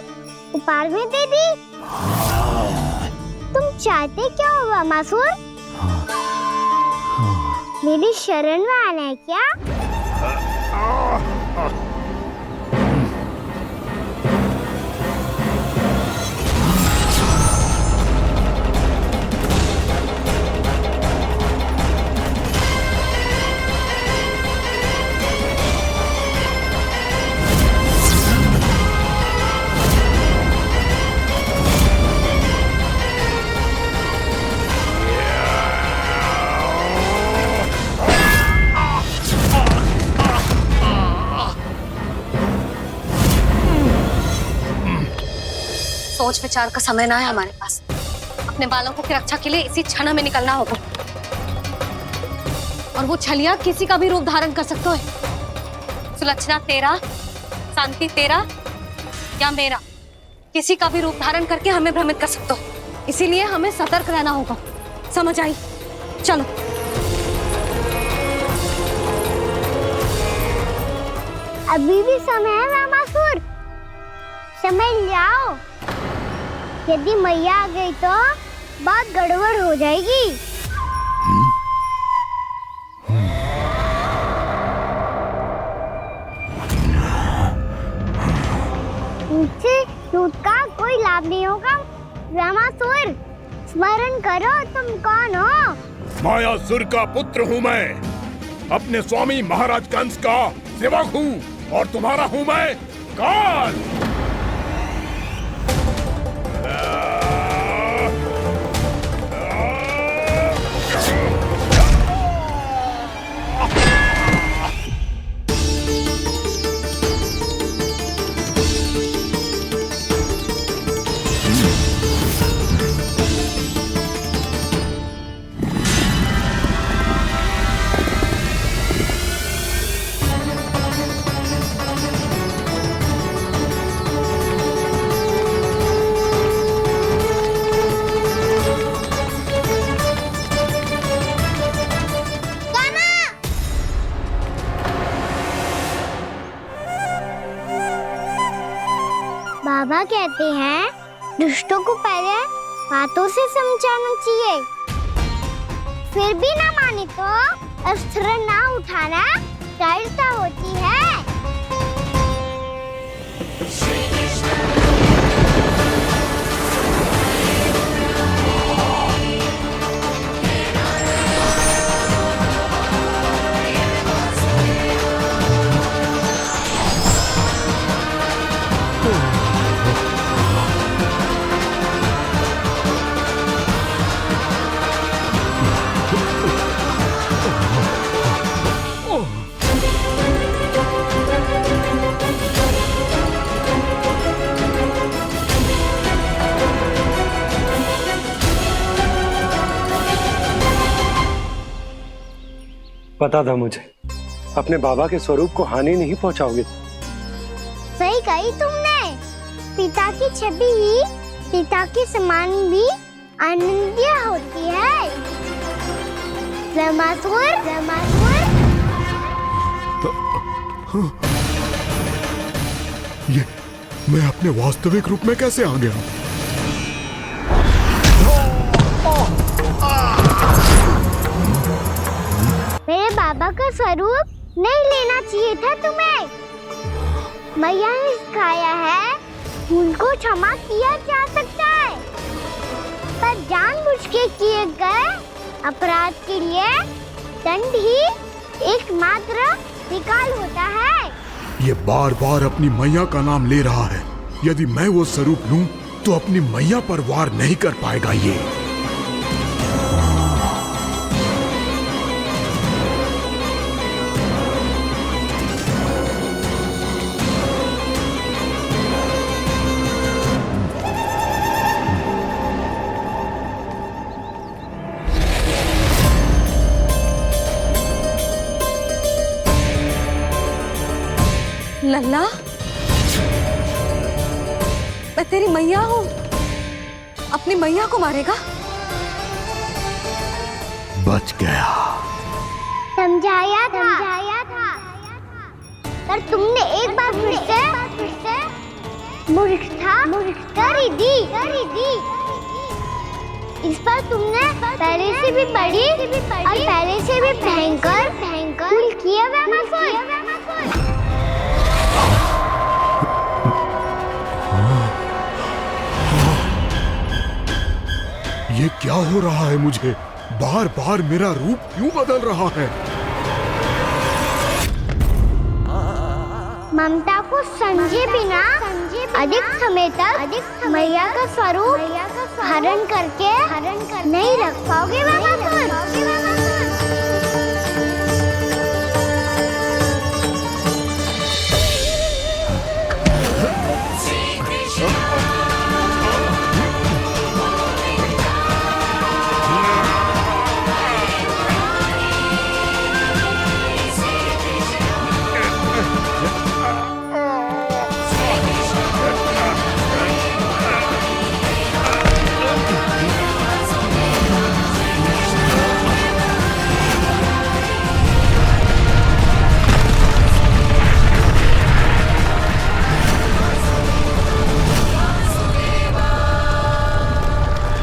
A: उपहार में दे दी। तुम चाहते क्या हो ब्रह्मासुर? मेरी शरण में आना है क्या?
C: सोच विचार का समय ना है हमारे पास। अपने बालकों की रक्षा के लिए इसी क्षण में निकलना होगा। और वो छलिया किसी का भी रूप धारण कर सकता है। सुलक्षणा तेरा, शांति तेरा या मेरा, किसी का भी रूप धारण करके हमें भ्रमित कर सकते हो। इसीलिए हमें सतर्क रहना होगा। समझ आई? चलो।
A: अभी भी समय है रामासुर, समय ले आओ। यदि मैया आ गई तो बात गड़बड़ हो जाएगी। मुझसे झूठ का कोई लाभ नहीं होगा। रामासुर, स्मरण करो तुम कौन हो।
L: मायासुर का पुत्र हूँ मैं, अपने स्वामी महाराज कंस का सेवक हूँ, और तुम्हारा हूँ मैं काल।
A: बाबा कहते हैं दुष्टों को पहले बातों से समझाना चाहिए, फिर भी ना माने तो अस्त्र ना उठाना दृढ़ता होती है।
I: पता था मुझे, अपने बाबा के स्वरूप को हानि नहीं पहुंचाओगे।
A: सही कही तुमने। पिता की छवि ही पिता के समान भी आनंदीय होती है। रामासुर, रामासुर।
L: ये मैं अपने वास्तविक रूप में कैसे आ गया?
A: मेरे बाबा का स्वरूप नहीं लेना चाहिए था तुम्हें। मैया ने सिखाया है भूल को क्षमा किया जा सकता है, पर जानबूझ के किए गए अपराध के लिए दंड ही एकमात्र विकल्प होता है।
L: ये बार बार अपनी मैया का नाम ले रहा है। यदि मैं वो स्वरूप लूं तो अपनी मैया पर वार नहीं कर पाएगा ये।
C: लल्ला, मैं तेरी मैया हूँ, अपनी मैया को मारेगा?
L: बच गया।
A: समझाया था, पर तुमने एक बार फिर से मूर्खता कर ही दी। इस पर तुमने पहले से भी बड़ी और पहले से भी भयंकर भूल किया।
L: ये क्या हो रहा है मुझे? बार बार मेरा रूप क्यों बदल रहा है?
A: ममता को समझे बिना अधिक समय तक मैया का स्वरूप हरण करके नहीं रख पाओगे बाबा।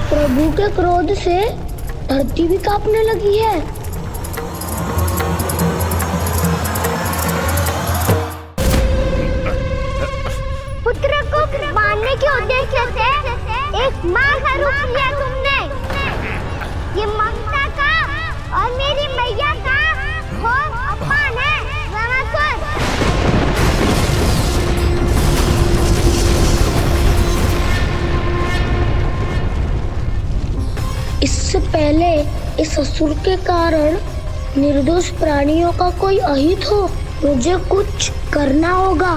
A: प्रभु के क्रोध से धरती भी कांपने लगी है। पुत्र को मारने के उद्देश्य से एक माँ का रूप लिया तुमने। ये ममता का और मेरी मैया का घोर अपमान है रामासुर। इससे पहले इस असुर के कारण निर्दोष प्राणियों का कोई अहित हो, मुझे कुछ करना होगा।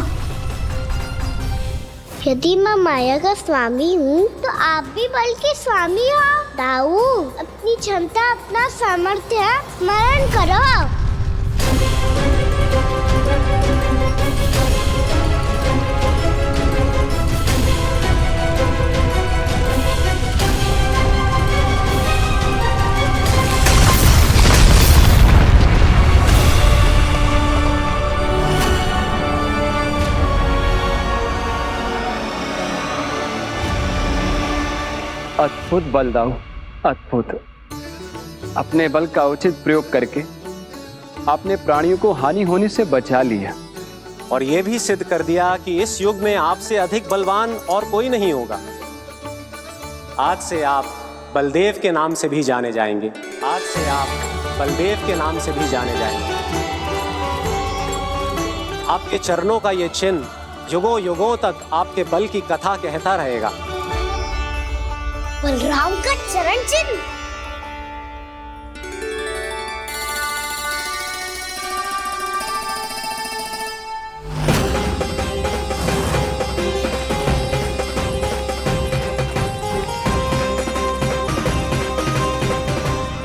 A: यदि मैं माया का स्वामी हूँ तो आप भी बल के स्वामी हो। दाऊ, अपनी क्षमता, अपना सामर्थ्य स्मरण करो।
P: अद्भुत बलदाऊ, अद्भुत। अपने बल का उचित प्रयोग करके आपने प्राणियों को हानि होने से बचा लिया
O: और यह भी सिद्ध कर दिया कि इस युग में आपसे अधिक बलवान और कोई नहीं होगा। आज से आप बलदेव के नाम से भी जाने जाएंगे। आज से आप बलदेव के नाम से भी जाने जाएंगे। आपके चरणों का ये चिन्ह युगों युगों तक आपके बल की कथा कहता रहेगा।
A: बलराम का चरण चिन्ह।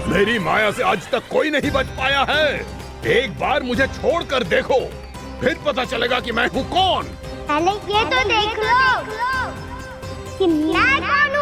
L: मेरी माया से आज तक कोई नहीं बच पाया है। एक बार मुझे छोड़कर देखो, फिर पता चलेगा कि मैं हूँ कौन।
A: पहले ये तो देख लो कि मैं कौन हूँ।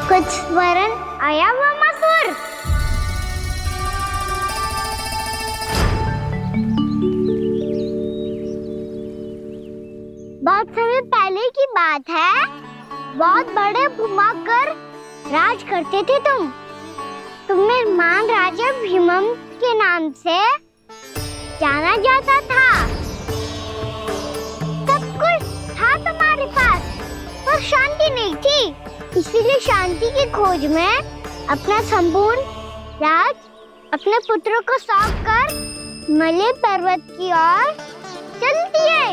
A: कुछ वरन आया वामासुर। बहुत समय पहले की बात है। बहुत बड़े भूमाकर राज करते थे तुम्हें मान राजा भीमम के नाम से जाना जाता था। सब कुछ था तुम्हारे पास, पर शांति नहीं थी। इसीलिए शांति की खोज में अपना संपूर्ण राज अपने पुत्रों को सौंप कर हिमालय पर्वत की ओर चलती है।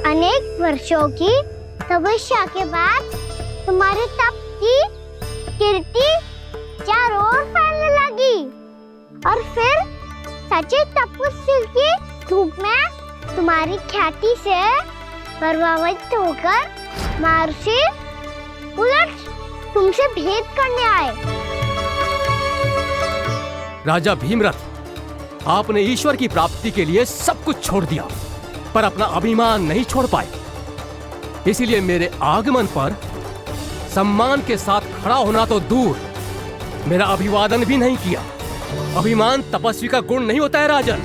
A: अनेक वर्षों की तपस्या के बाद तुम्हारे तप की कीर्ति चारों ओर फैलने लगी और फिर सच्चे तपस्वी की धूप में तुम्हारी ख्याति से प्रभावित होकर महर्षि उलट तुमसे भेंट करने आए।
Q: राजा भीमरथ, आपने ईश्वर की प्राप्ति के लिए सब कुछ छोड़ दिया, पर अपना अभिमान नहीं छोड़ पाए। इसीलिए मेरे आगमन पर सम्मान के साथ खड़ा होना तो दूर, मेरा अभिवादन भी नहीं किया। अभिमान तपस्वी का गुण नहीं होता है राजन,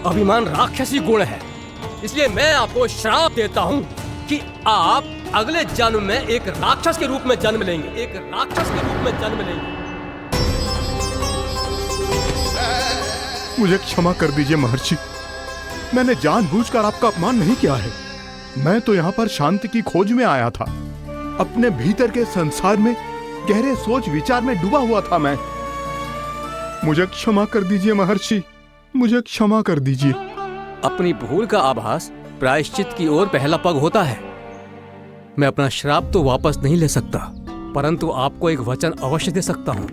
Q: अभिमान राक्षसी गुण है। इसलिए मैं आपको श्राप देता हूं कि आप अगले जन्म में एक राक्षस के रूप में जन्म लेंगे, एक राक्षस के रूप में जन्म लेंगे।
L: मुझे क्षमा कर दीजिए महर्षि, मैंने जानबूझकर आपका अपमान नहीं किया है। मैं तो यहाँ पर शांति की खोज में आया था। अपने भीतर के संसार में गहरे सोच विचार में डूबा हुआ था मैं। मुझे क्षमा कर दीजिए महर्षि, मुझे क्षमा कर दीजिए।
Q: अपनी भूल का आभास प्रायश्चित की ओर पहला पग होता है। मैं अपना श्राप तो वापस नहीं ले सकता, परंतु आपको एक वचन अवश्य दे सकता हूँ।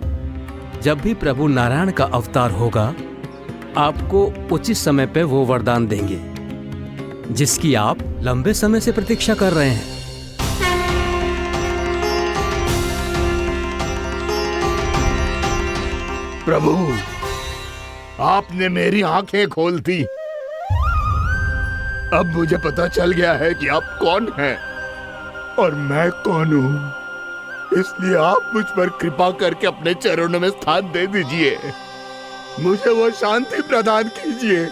Q: जब भी प्रभु नारायण का अवतार होगा, आपको उचित समय पे वो वरदान देंगे जिसकी आप लंबे समय से प्रतीक्षा कर रहे हैं।
L: प्रभु, आपने मेरी आंखें खोल दी। अब मुझे पता चल गया है कि आप कौन हैं और मैं कौन हूं। इसलिए आप मुझ पर कृपा करके अपने चरणों में स्थान दे दीजिए। मुझे वो शांति प्रदान कीजिए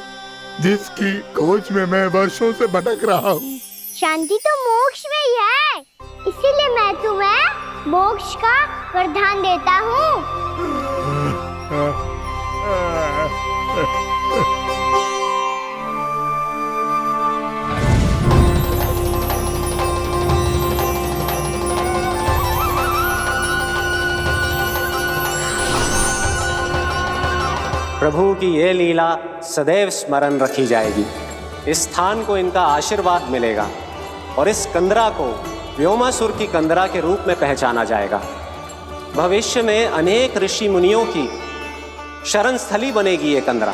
L: जिसकी खोज में मैं वर्षों से भटक रहा हूँ।
A: शांति तो मोक्ष में ही है, इसीलिए मैं तुम्हें मोक्ष का वरदान देता हूँ।
O: प्रभु की ये लीला सदैव स्मरण रखी जाएगी। इस स्थान को इनका आशीर्वाद मिलेगा और इस कंदरा को व्योमासुर की कंदरा के रूप में पहचाना जाएगा। भविष्य में अनेक ऋषि मुनियों की शरण स्थली बनेगी ये कंदरा।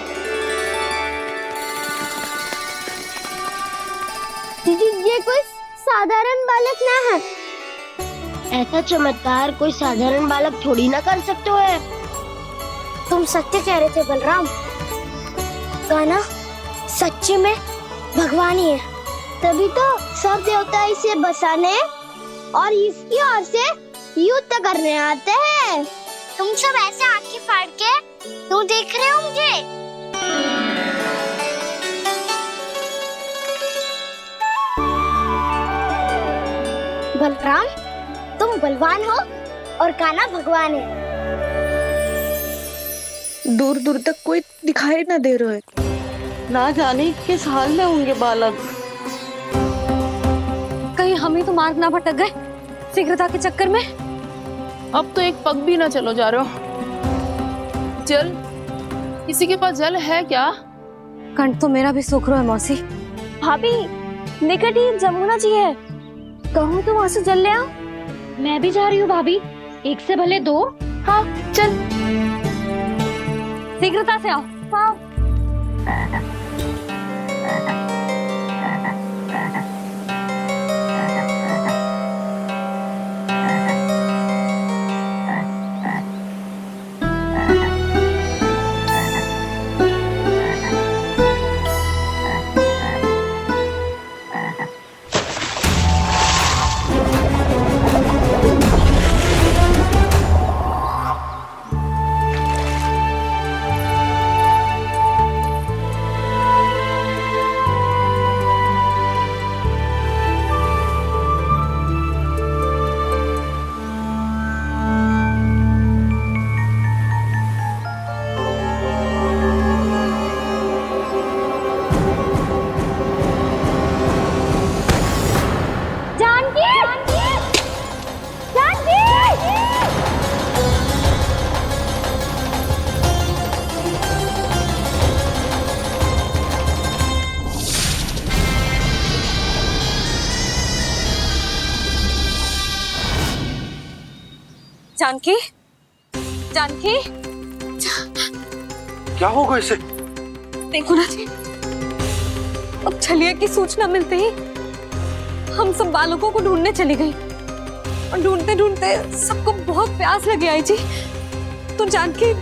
A: ये कोई साधारण बालक ना है। ऐसा चमत्कार कोई साधारण बालक थोड़ी ना कर सकते हो। तुम सत्य कह रहे थे बलराम, गाना सच्चे में भगवान ही है, तभी तो सब देवता इसे बसाने और इसकी ओर से युद्ध करने आते हैं। तुम सब ऐसे आंखें फाड़ के क्यों देख रहे हो मुझे? बलराम, तुम बलवान हो और कान्हा भगवान है।
H: दूर दूर तक कोई दिखाई न दे रहा है। ना जाने किस हाल में होंगे बालक।
C: कहीं हम ही तो मार्ग ना भटक गए शीघ्रता के चक्कर में।
E: अब तो एक पग भी ना चलो जा रहे हो। जल, किसी के पास जल है क्या?
C: कंठ तो मेरा भी सूख रहा है मौसी।
G: भाभी, निकट ही जमुना जी है, कहूँ तो वहाँ से जल ले आओ।
C: मैं भी जा रही हूँ भाभी, एक से भले दो।
G: हाँ चल,
C: शीघ्रता से आओ।
G: हाँ।
C: जानकी, जानकी,
I: क्या होगा इसे?
C: देखो ना जी, अब छलिया की सूचना मिलते ही हम सब बालकों को ढूंढने चली गई और ढूंढते ढूंढते सबको बहुत प्यास लगी आई जी। तो जानकी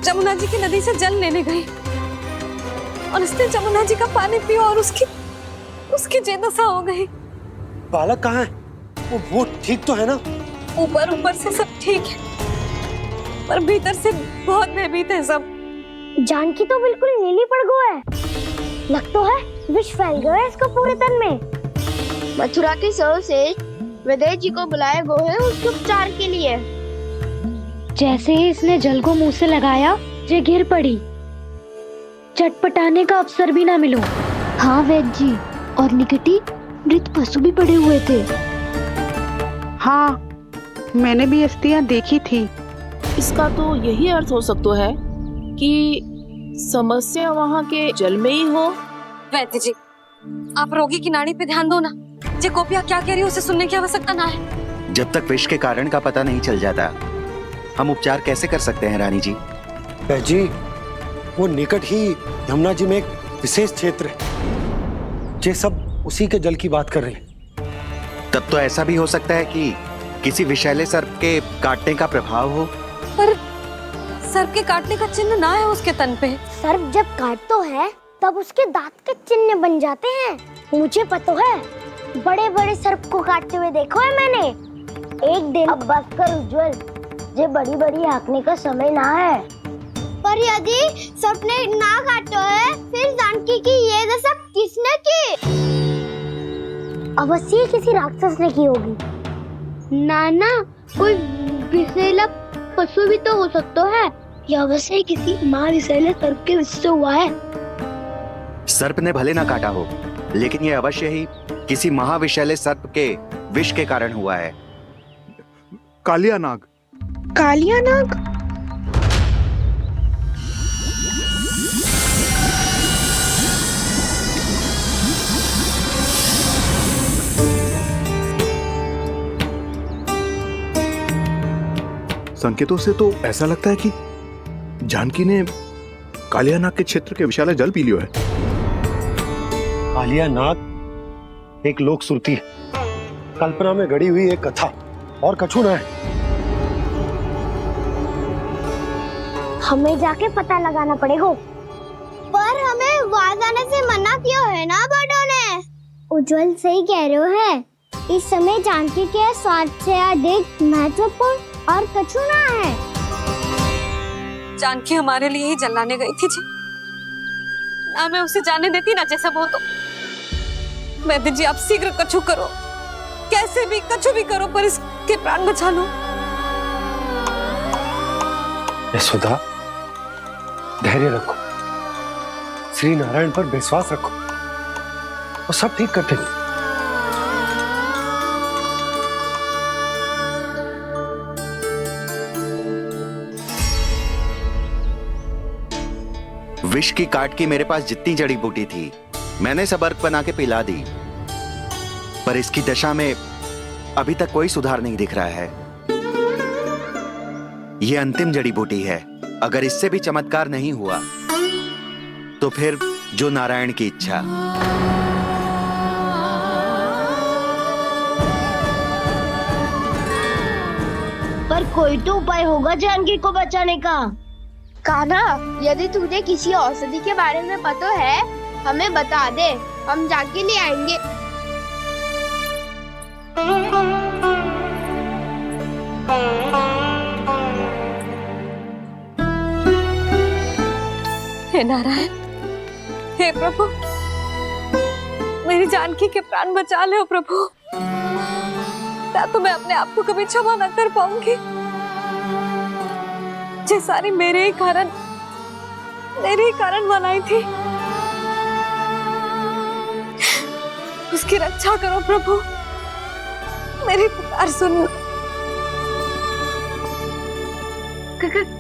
C: जमुना जी की नदी से जल लेने गई और उसने जमुना जी का पानी पिया और उसकी जेदशा हो गई।
I: बालक कहाँ है? वो ठीक तो है ना?
C: ऊपर से सब ठीक है, पर भीतर से बहुत भयभीत है सब।
A: जानकी तो बिल्कुल नीली पड़ गया है, लग तो है विष फैल गया है इसका पूरे तन में।
J: मथुरा के सर्वश्रेष्ठ विदेह जी को बुलाए गए हैं उसके उपचार के लिए।
R: जैसे ही इसने जल को मुंह से लगाया, ये गिर पड़ी। चटपटाने का अवसर भी ना मिलो। हाँ वैद्य जी, और निकटी मृत पशु भी पड़े हुए थे।
H: हाँ, मैंने भी अस्थियां देखी थी।
E: इसका तो यही अर्थ हो सकता है कि समस्या वहाँ के जल में ही हो।
C: वैद्य जी, आप रोगी की नाड़ी पे ध्यान दो ना। जे गोपिया क्या कह रही है उसे सुनने की आवश्यकता ना है।
S: जब तक विष के कारण का पता नहीं चल जाता, हम उपचार कैसे कर सकते हैं रानी जी?
I: जी, वो निकट ही यमुना जी में एक विशेष क्षेत्र है, ये सब उसी के जल की बात कर रहे हैं।
S: तब तो ऐसा भी हो सकता है कि किसी विषैले सर्प के काटने का प्रभाव हो।
C: पर सर्प के काटने का चिन्ह ना है उसके तन पे।
A: सर्प जब काटता है तब उसके दांत के चिन्ह बन जाते हैं। मुझे पता है, बड़े बड़े सर्प को काटते हुए देखो है मैंने। एक दिन अब बस कर उज्जवल, ये बड़ी बड़ी हाँकने का समय ना है।
J: पर यदि सर्प ने ना काटा है, फिर जानकी की ये दशा किसने की?
A: अवश्य किसी राक्षस ने की होगी।
J: नाना, कोई विषैला पशु भी तो हो सकता है, या अवश्य किसी महाविषैले सर्प के विष से हुआ है।
S: सर्प ने भले ना काटा हो, लेकिन ये अवश्य ही किसी महाविषैले सर्प के विष के कारण हुआ है।
L: कालिया नाग।
H: कालिया नाग?
L: संकेतों से तो ऐसा लगता है कि जानकी ने कालिया नाग के क्षेत्र के विशाल जल पी लियो है।
I: कालिया नाग एक लोक श्रुति है, कल्पना में गढ़ी हुई एक कथा, और कछु ना है।
A: हमें जाके पता लगाना पड़ेगा।
J: पर हमें वहां जाने से मना किया है ना बड़ों ने।
A: उज्जवल सही कह रहे हो है, इस समय जानकी के स्वार्थ से अधिक महत्वपूर्ण और कछु ना है।
C: जानकी हमारे लिए ही जलाने गई थी जी, ना मैं उसे जाने देती ना जैसा वो। तो वैद्य जी, आप शीघ्र कछु करो, कैसे भी कछु भी करो, पर इसके प्राण बचा लो।
I: यशोदा, धैर्य रखो, श्री नारायण पर विश्वास रखो, वो सब ठीक करते हैं।
S: विष की काट की मेरे पास जितनी जड़ी बूटी थी, मैंने सब अर्क बना के पिला दी, पर इसकी दशा में अभी तक कोई सुधार नहीं दिख रहा है। यह अंतिम जड़ी बूटी है, अगर इससे भी चमत्कार नहीं हुआ तो फिर जो नारायण की इच्छा।
J: पर कोई तो उपाय होगा जानकी को बचाने का। कान्हा, यदि तुझे किसी औषधि के बारे में पता है, हमें बता दे, हम जाके ले आएंगे।
C: हे नारायण, हे प्रभु, मेरी जानकी के प्राण बचा ले प्रभु। क्या तो मैं अपने आप को कभी क्षमा न कर पाऊंगी। ये सारी मेरे ही कारण बनाई थी। उसकी रक्षा करो प्रभु, मेरी पुकार सुनो।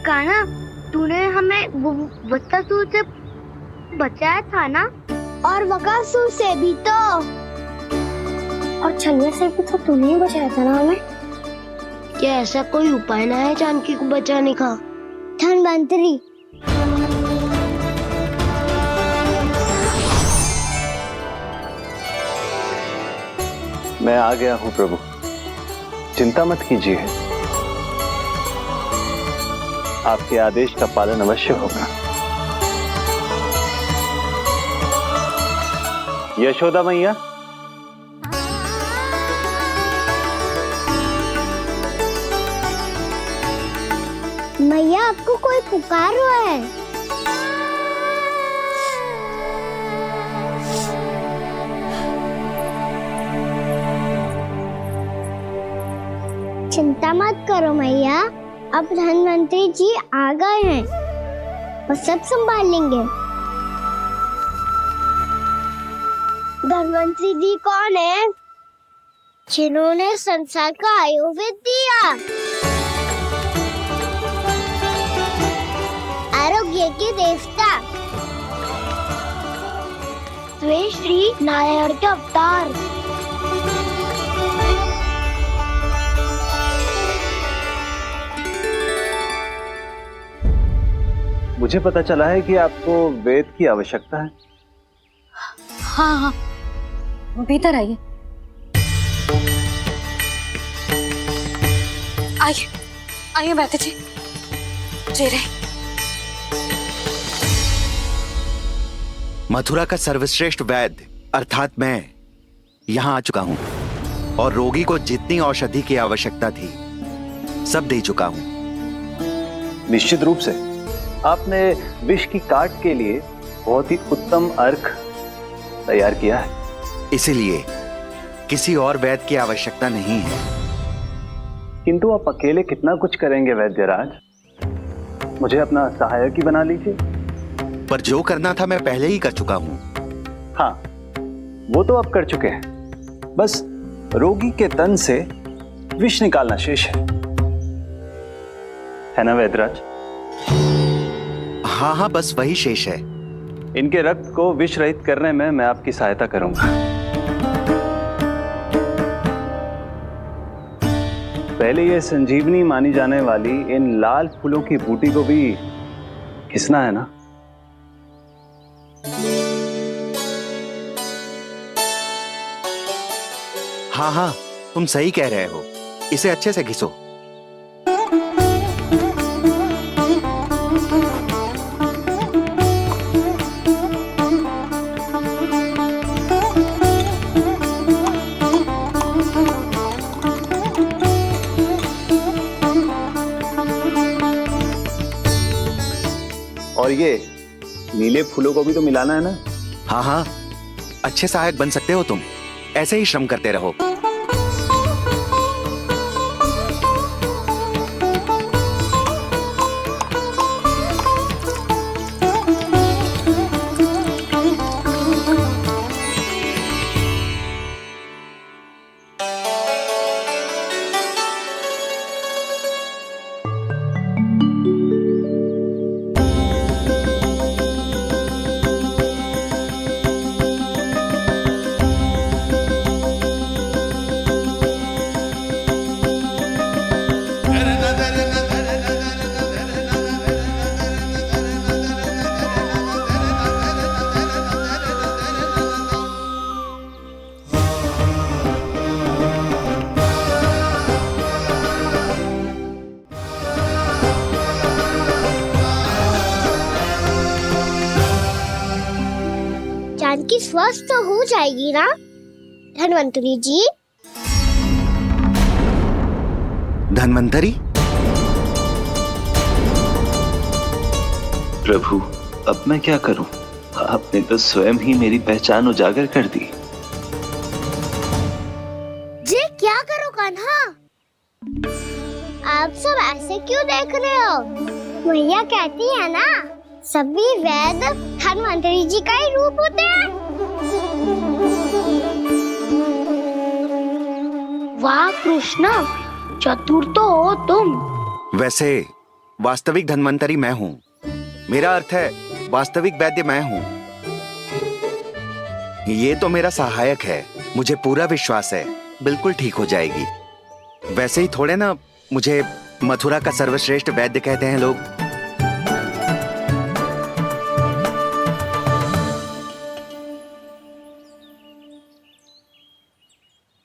A: कान्हा, तूने हमें बकासुर से बचाया था ना?
J: और बकासुर से भी तो।
A: और छलिया से भी तो तूने ही बचाया था ना हमें?
R: क्या ऐसा कोई उपाय ना है जानकी को बचाने का?
A: धन्वंतरी,
P: मैं आ गया हूं प्रभु, चिंता मत कीजिए, आपके आदेश का पालन अवश्य होगा। यशोदा मैया,
A: मैया आपको कोई पुकार रहा है। चिंता मत करो मैया, अब धन्वंतरी जी आ गए हैं, वो सब संभाल लेंगे। धन्वंतरी जी कौन है? जिन्होंने संसार का आयुर्वेद दिया, आरोग्य के देवता, वे श्री नारायण के अवतार।
P: मुझे पता चला है कि आपको वेद की आवश्यकता है।
C: हाँ हाँ, भीतर आइए। आइए आइए बैठे जी। जी रहे।
S: मथुरा का सर्वश्रेष्ठ वैद्य अर्थात मैं यहाँ आ चुका हूँ और रोगी को जितनी औषधि की आवश्यकता थी सब दे चुका हूँ।
P: निश्चित रूप से आपने विष की काट के लिए बहुत ही उत्तम अर्घ तैयार किया है,
S: इसीलिए किसी और वैद्य की आवश्यकता नहीं है।
P: किंतु आप अकेले कितना कुछ करेंगे वैद्यराज, मुझे अपना सहायक ही बना लीजिए।
S: पर जो करना था मैं पहले ही कर चुका हूँ।
P: हाँ, वो तो आप कर चुके हैं, बस रोगी के तन से विष निकालना शेष है ना वैद्यराज?
S: हाँ हाँ, बस वही शेष है।
P: इनके रक्त को विष रहित करने में मैं आपकी सहायता करूंगा। पहले ये संजीवनी मानी जाने वाली इन लाल फूलों की बूटी को भी घिसना है ना?
S: हाँ हाँ, तुम सही कह रहे हो, इसे अच्छे से घिसो।
P: और ये नीले फूलों को भी तो मिलाना है ना?
S: हाँ हाँ, अच्छे सहायक बन सकते हो तुम, ऐसे ही श्रम करते रहो।
A: जानकी स्वस्थ हो जाएगी ना धन्वंतरी जी?
S: धन्वंतरी?
P: प्रभु, अब मैं क्या करूं? आपने तो स्वयं ही मेरी पहचान उजागर कर दी।
A: जी क्या करो कान्हा? आप सब ऐसे क्यों देख रहे हो? मैया कहती है ना, सभी वैद्य धन्वंतरी जी का ही रूप होते हैं।
R: वाह कृष्णा, चतुर तो हो तुम।
S: वैसे वास्तविक धन्वंतरी मैं हूँ, मेरा अर्थ है वास्तविक वैद्य मैं हूँ। ये तो मेरा सहायक है, मुझे पूरा विश्वास है बिल्कुल ठीक हो जाएगी। वैसे ही थोड़े ना मुझे मथुरा का सर्वश्रेष्ठ वैद्य कहते हैं लोग।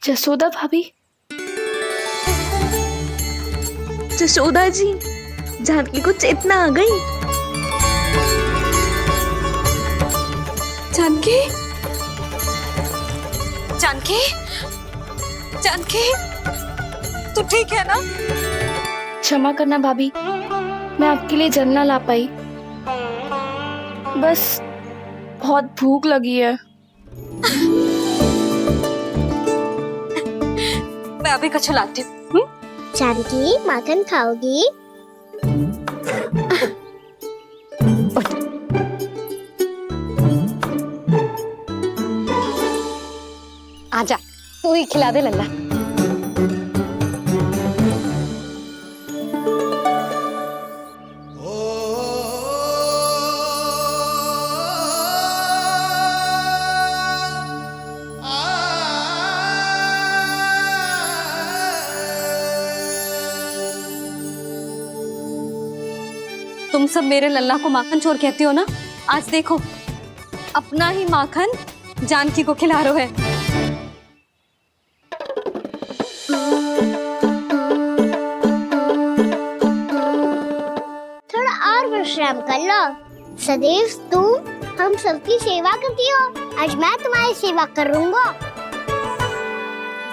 G: जसोदा भाभी, जसोदा जी, जानकी को चेतना आ गई।
C: जानकी, जानकी, जानकी, तू ठीक है ना?
G: क्षमा करना भाभी, मैं आपके लिए जल ना ला पाई। बस बहुत भूख लगी है।
C: मैं अभी कछु लाती हूँ।
A: जानकी, माखन खाओगी?
C: आजा, तू ही खिला दे लल्ला। तुम सब मेरे लल्ला को माखन चोर कहती हो ना? आज देखो, अपना ही माखन जानकी को खिला रहे है।
A: थोड़ा और विश्राम कर लो। सदैव तुम हम सबकी सेवा करती हो, आज मैं तुम्हारी सेवा करूंगा।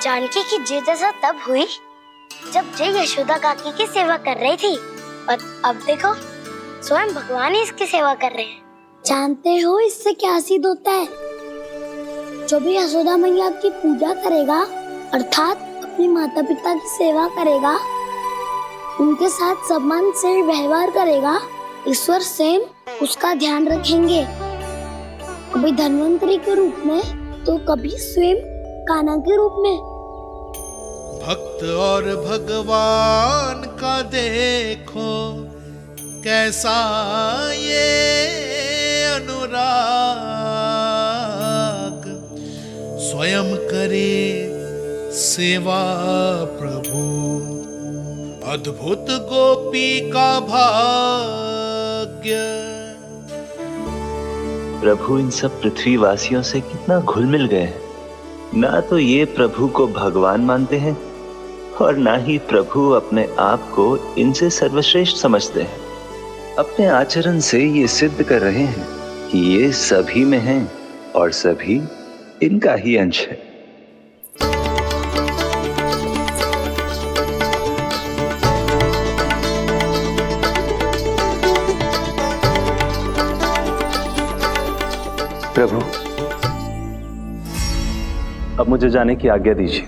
A: जानकी की जिज्ञासा तब हुई जब जय यशोदा काकी की सेवा कर रही थी, और अब देखो स्वयं भगवान ही इसकी सेवा कर रहे हैं। जानते हो इससे क्या सिद्ध होता है? जो भी यशोदा मैया की पूजा करेगा, अर्थात अपने माता पिता की सेवा करेगा, उनके साथ सम्मान से व्यवहार करेगा, ईश्वर स्वयं उसका ध्यान रखेंगे। कभी धन्वंतरी के रूप में तो कभी स्वयं कान्हा के रूप में।
K: भक्त और भगवान का देखो कैसा ये अनुराग, स्वयं करे सेवा प्रभु, अद्भुत गोपी का भाग्य।
T: प्रभु इन सब पृथ्वीवासियों से कितना घुल मिल गए हैं। ना तो ये प्रभु को भगवान मानते हैं और ना ही प्रभु अपने आप को इनसे सर्वश्रेष्ठ समझते हैं। अपने आचरण से ये सिद्ध कर रहे हैं कि ये सभी में हैं और सभी इनका ही अंश है। प्रभु, अब मुझे जाने की आज्ञा दीजिए।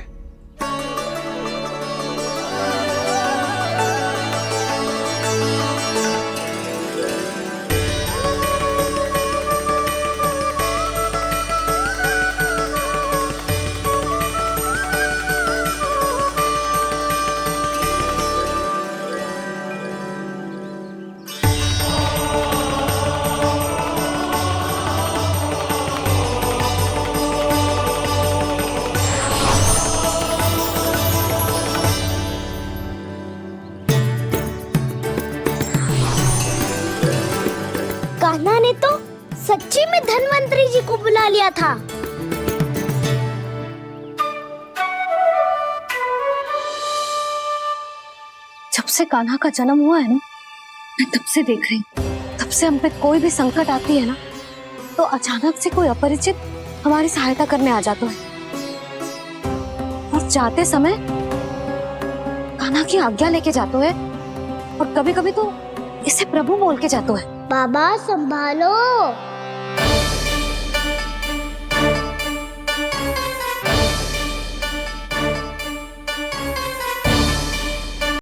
A: कान्हा ने तो सच्ची में धन्वंतरी जी को बुला लिया था।
C: जब से कान्हा का जन्म हुआ है ना, मैं तब से देख रही हूँ, तब से हम पे कोई भी संकट आती है ना, तो अचानक से कोई अपरिचित हमारी सहायता करने आ जाता है, और जाते समय कान्हा की आज्ञा लेके जाते है, और कभी कभी तो इसे प्रभु बोल के जाते है।
A: बाबा संभालो।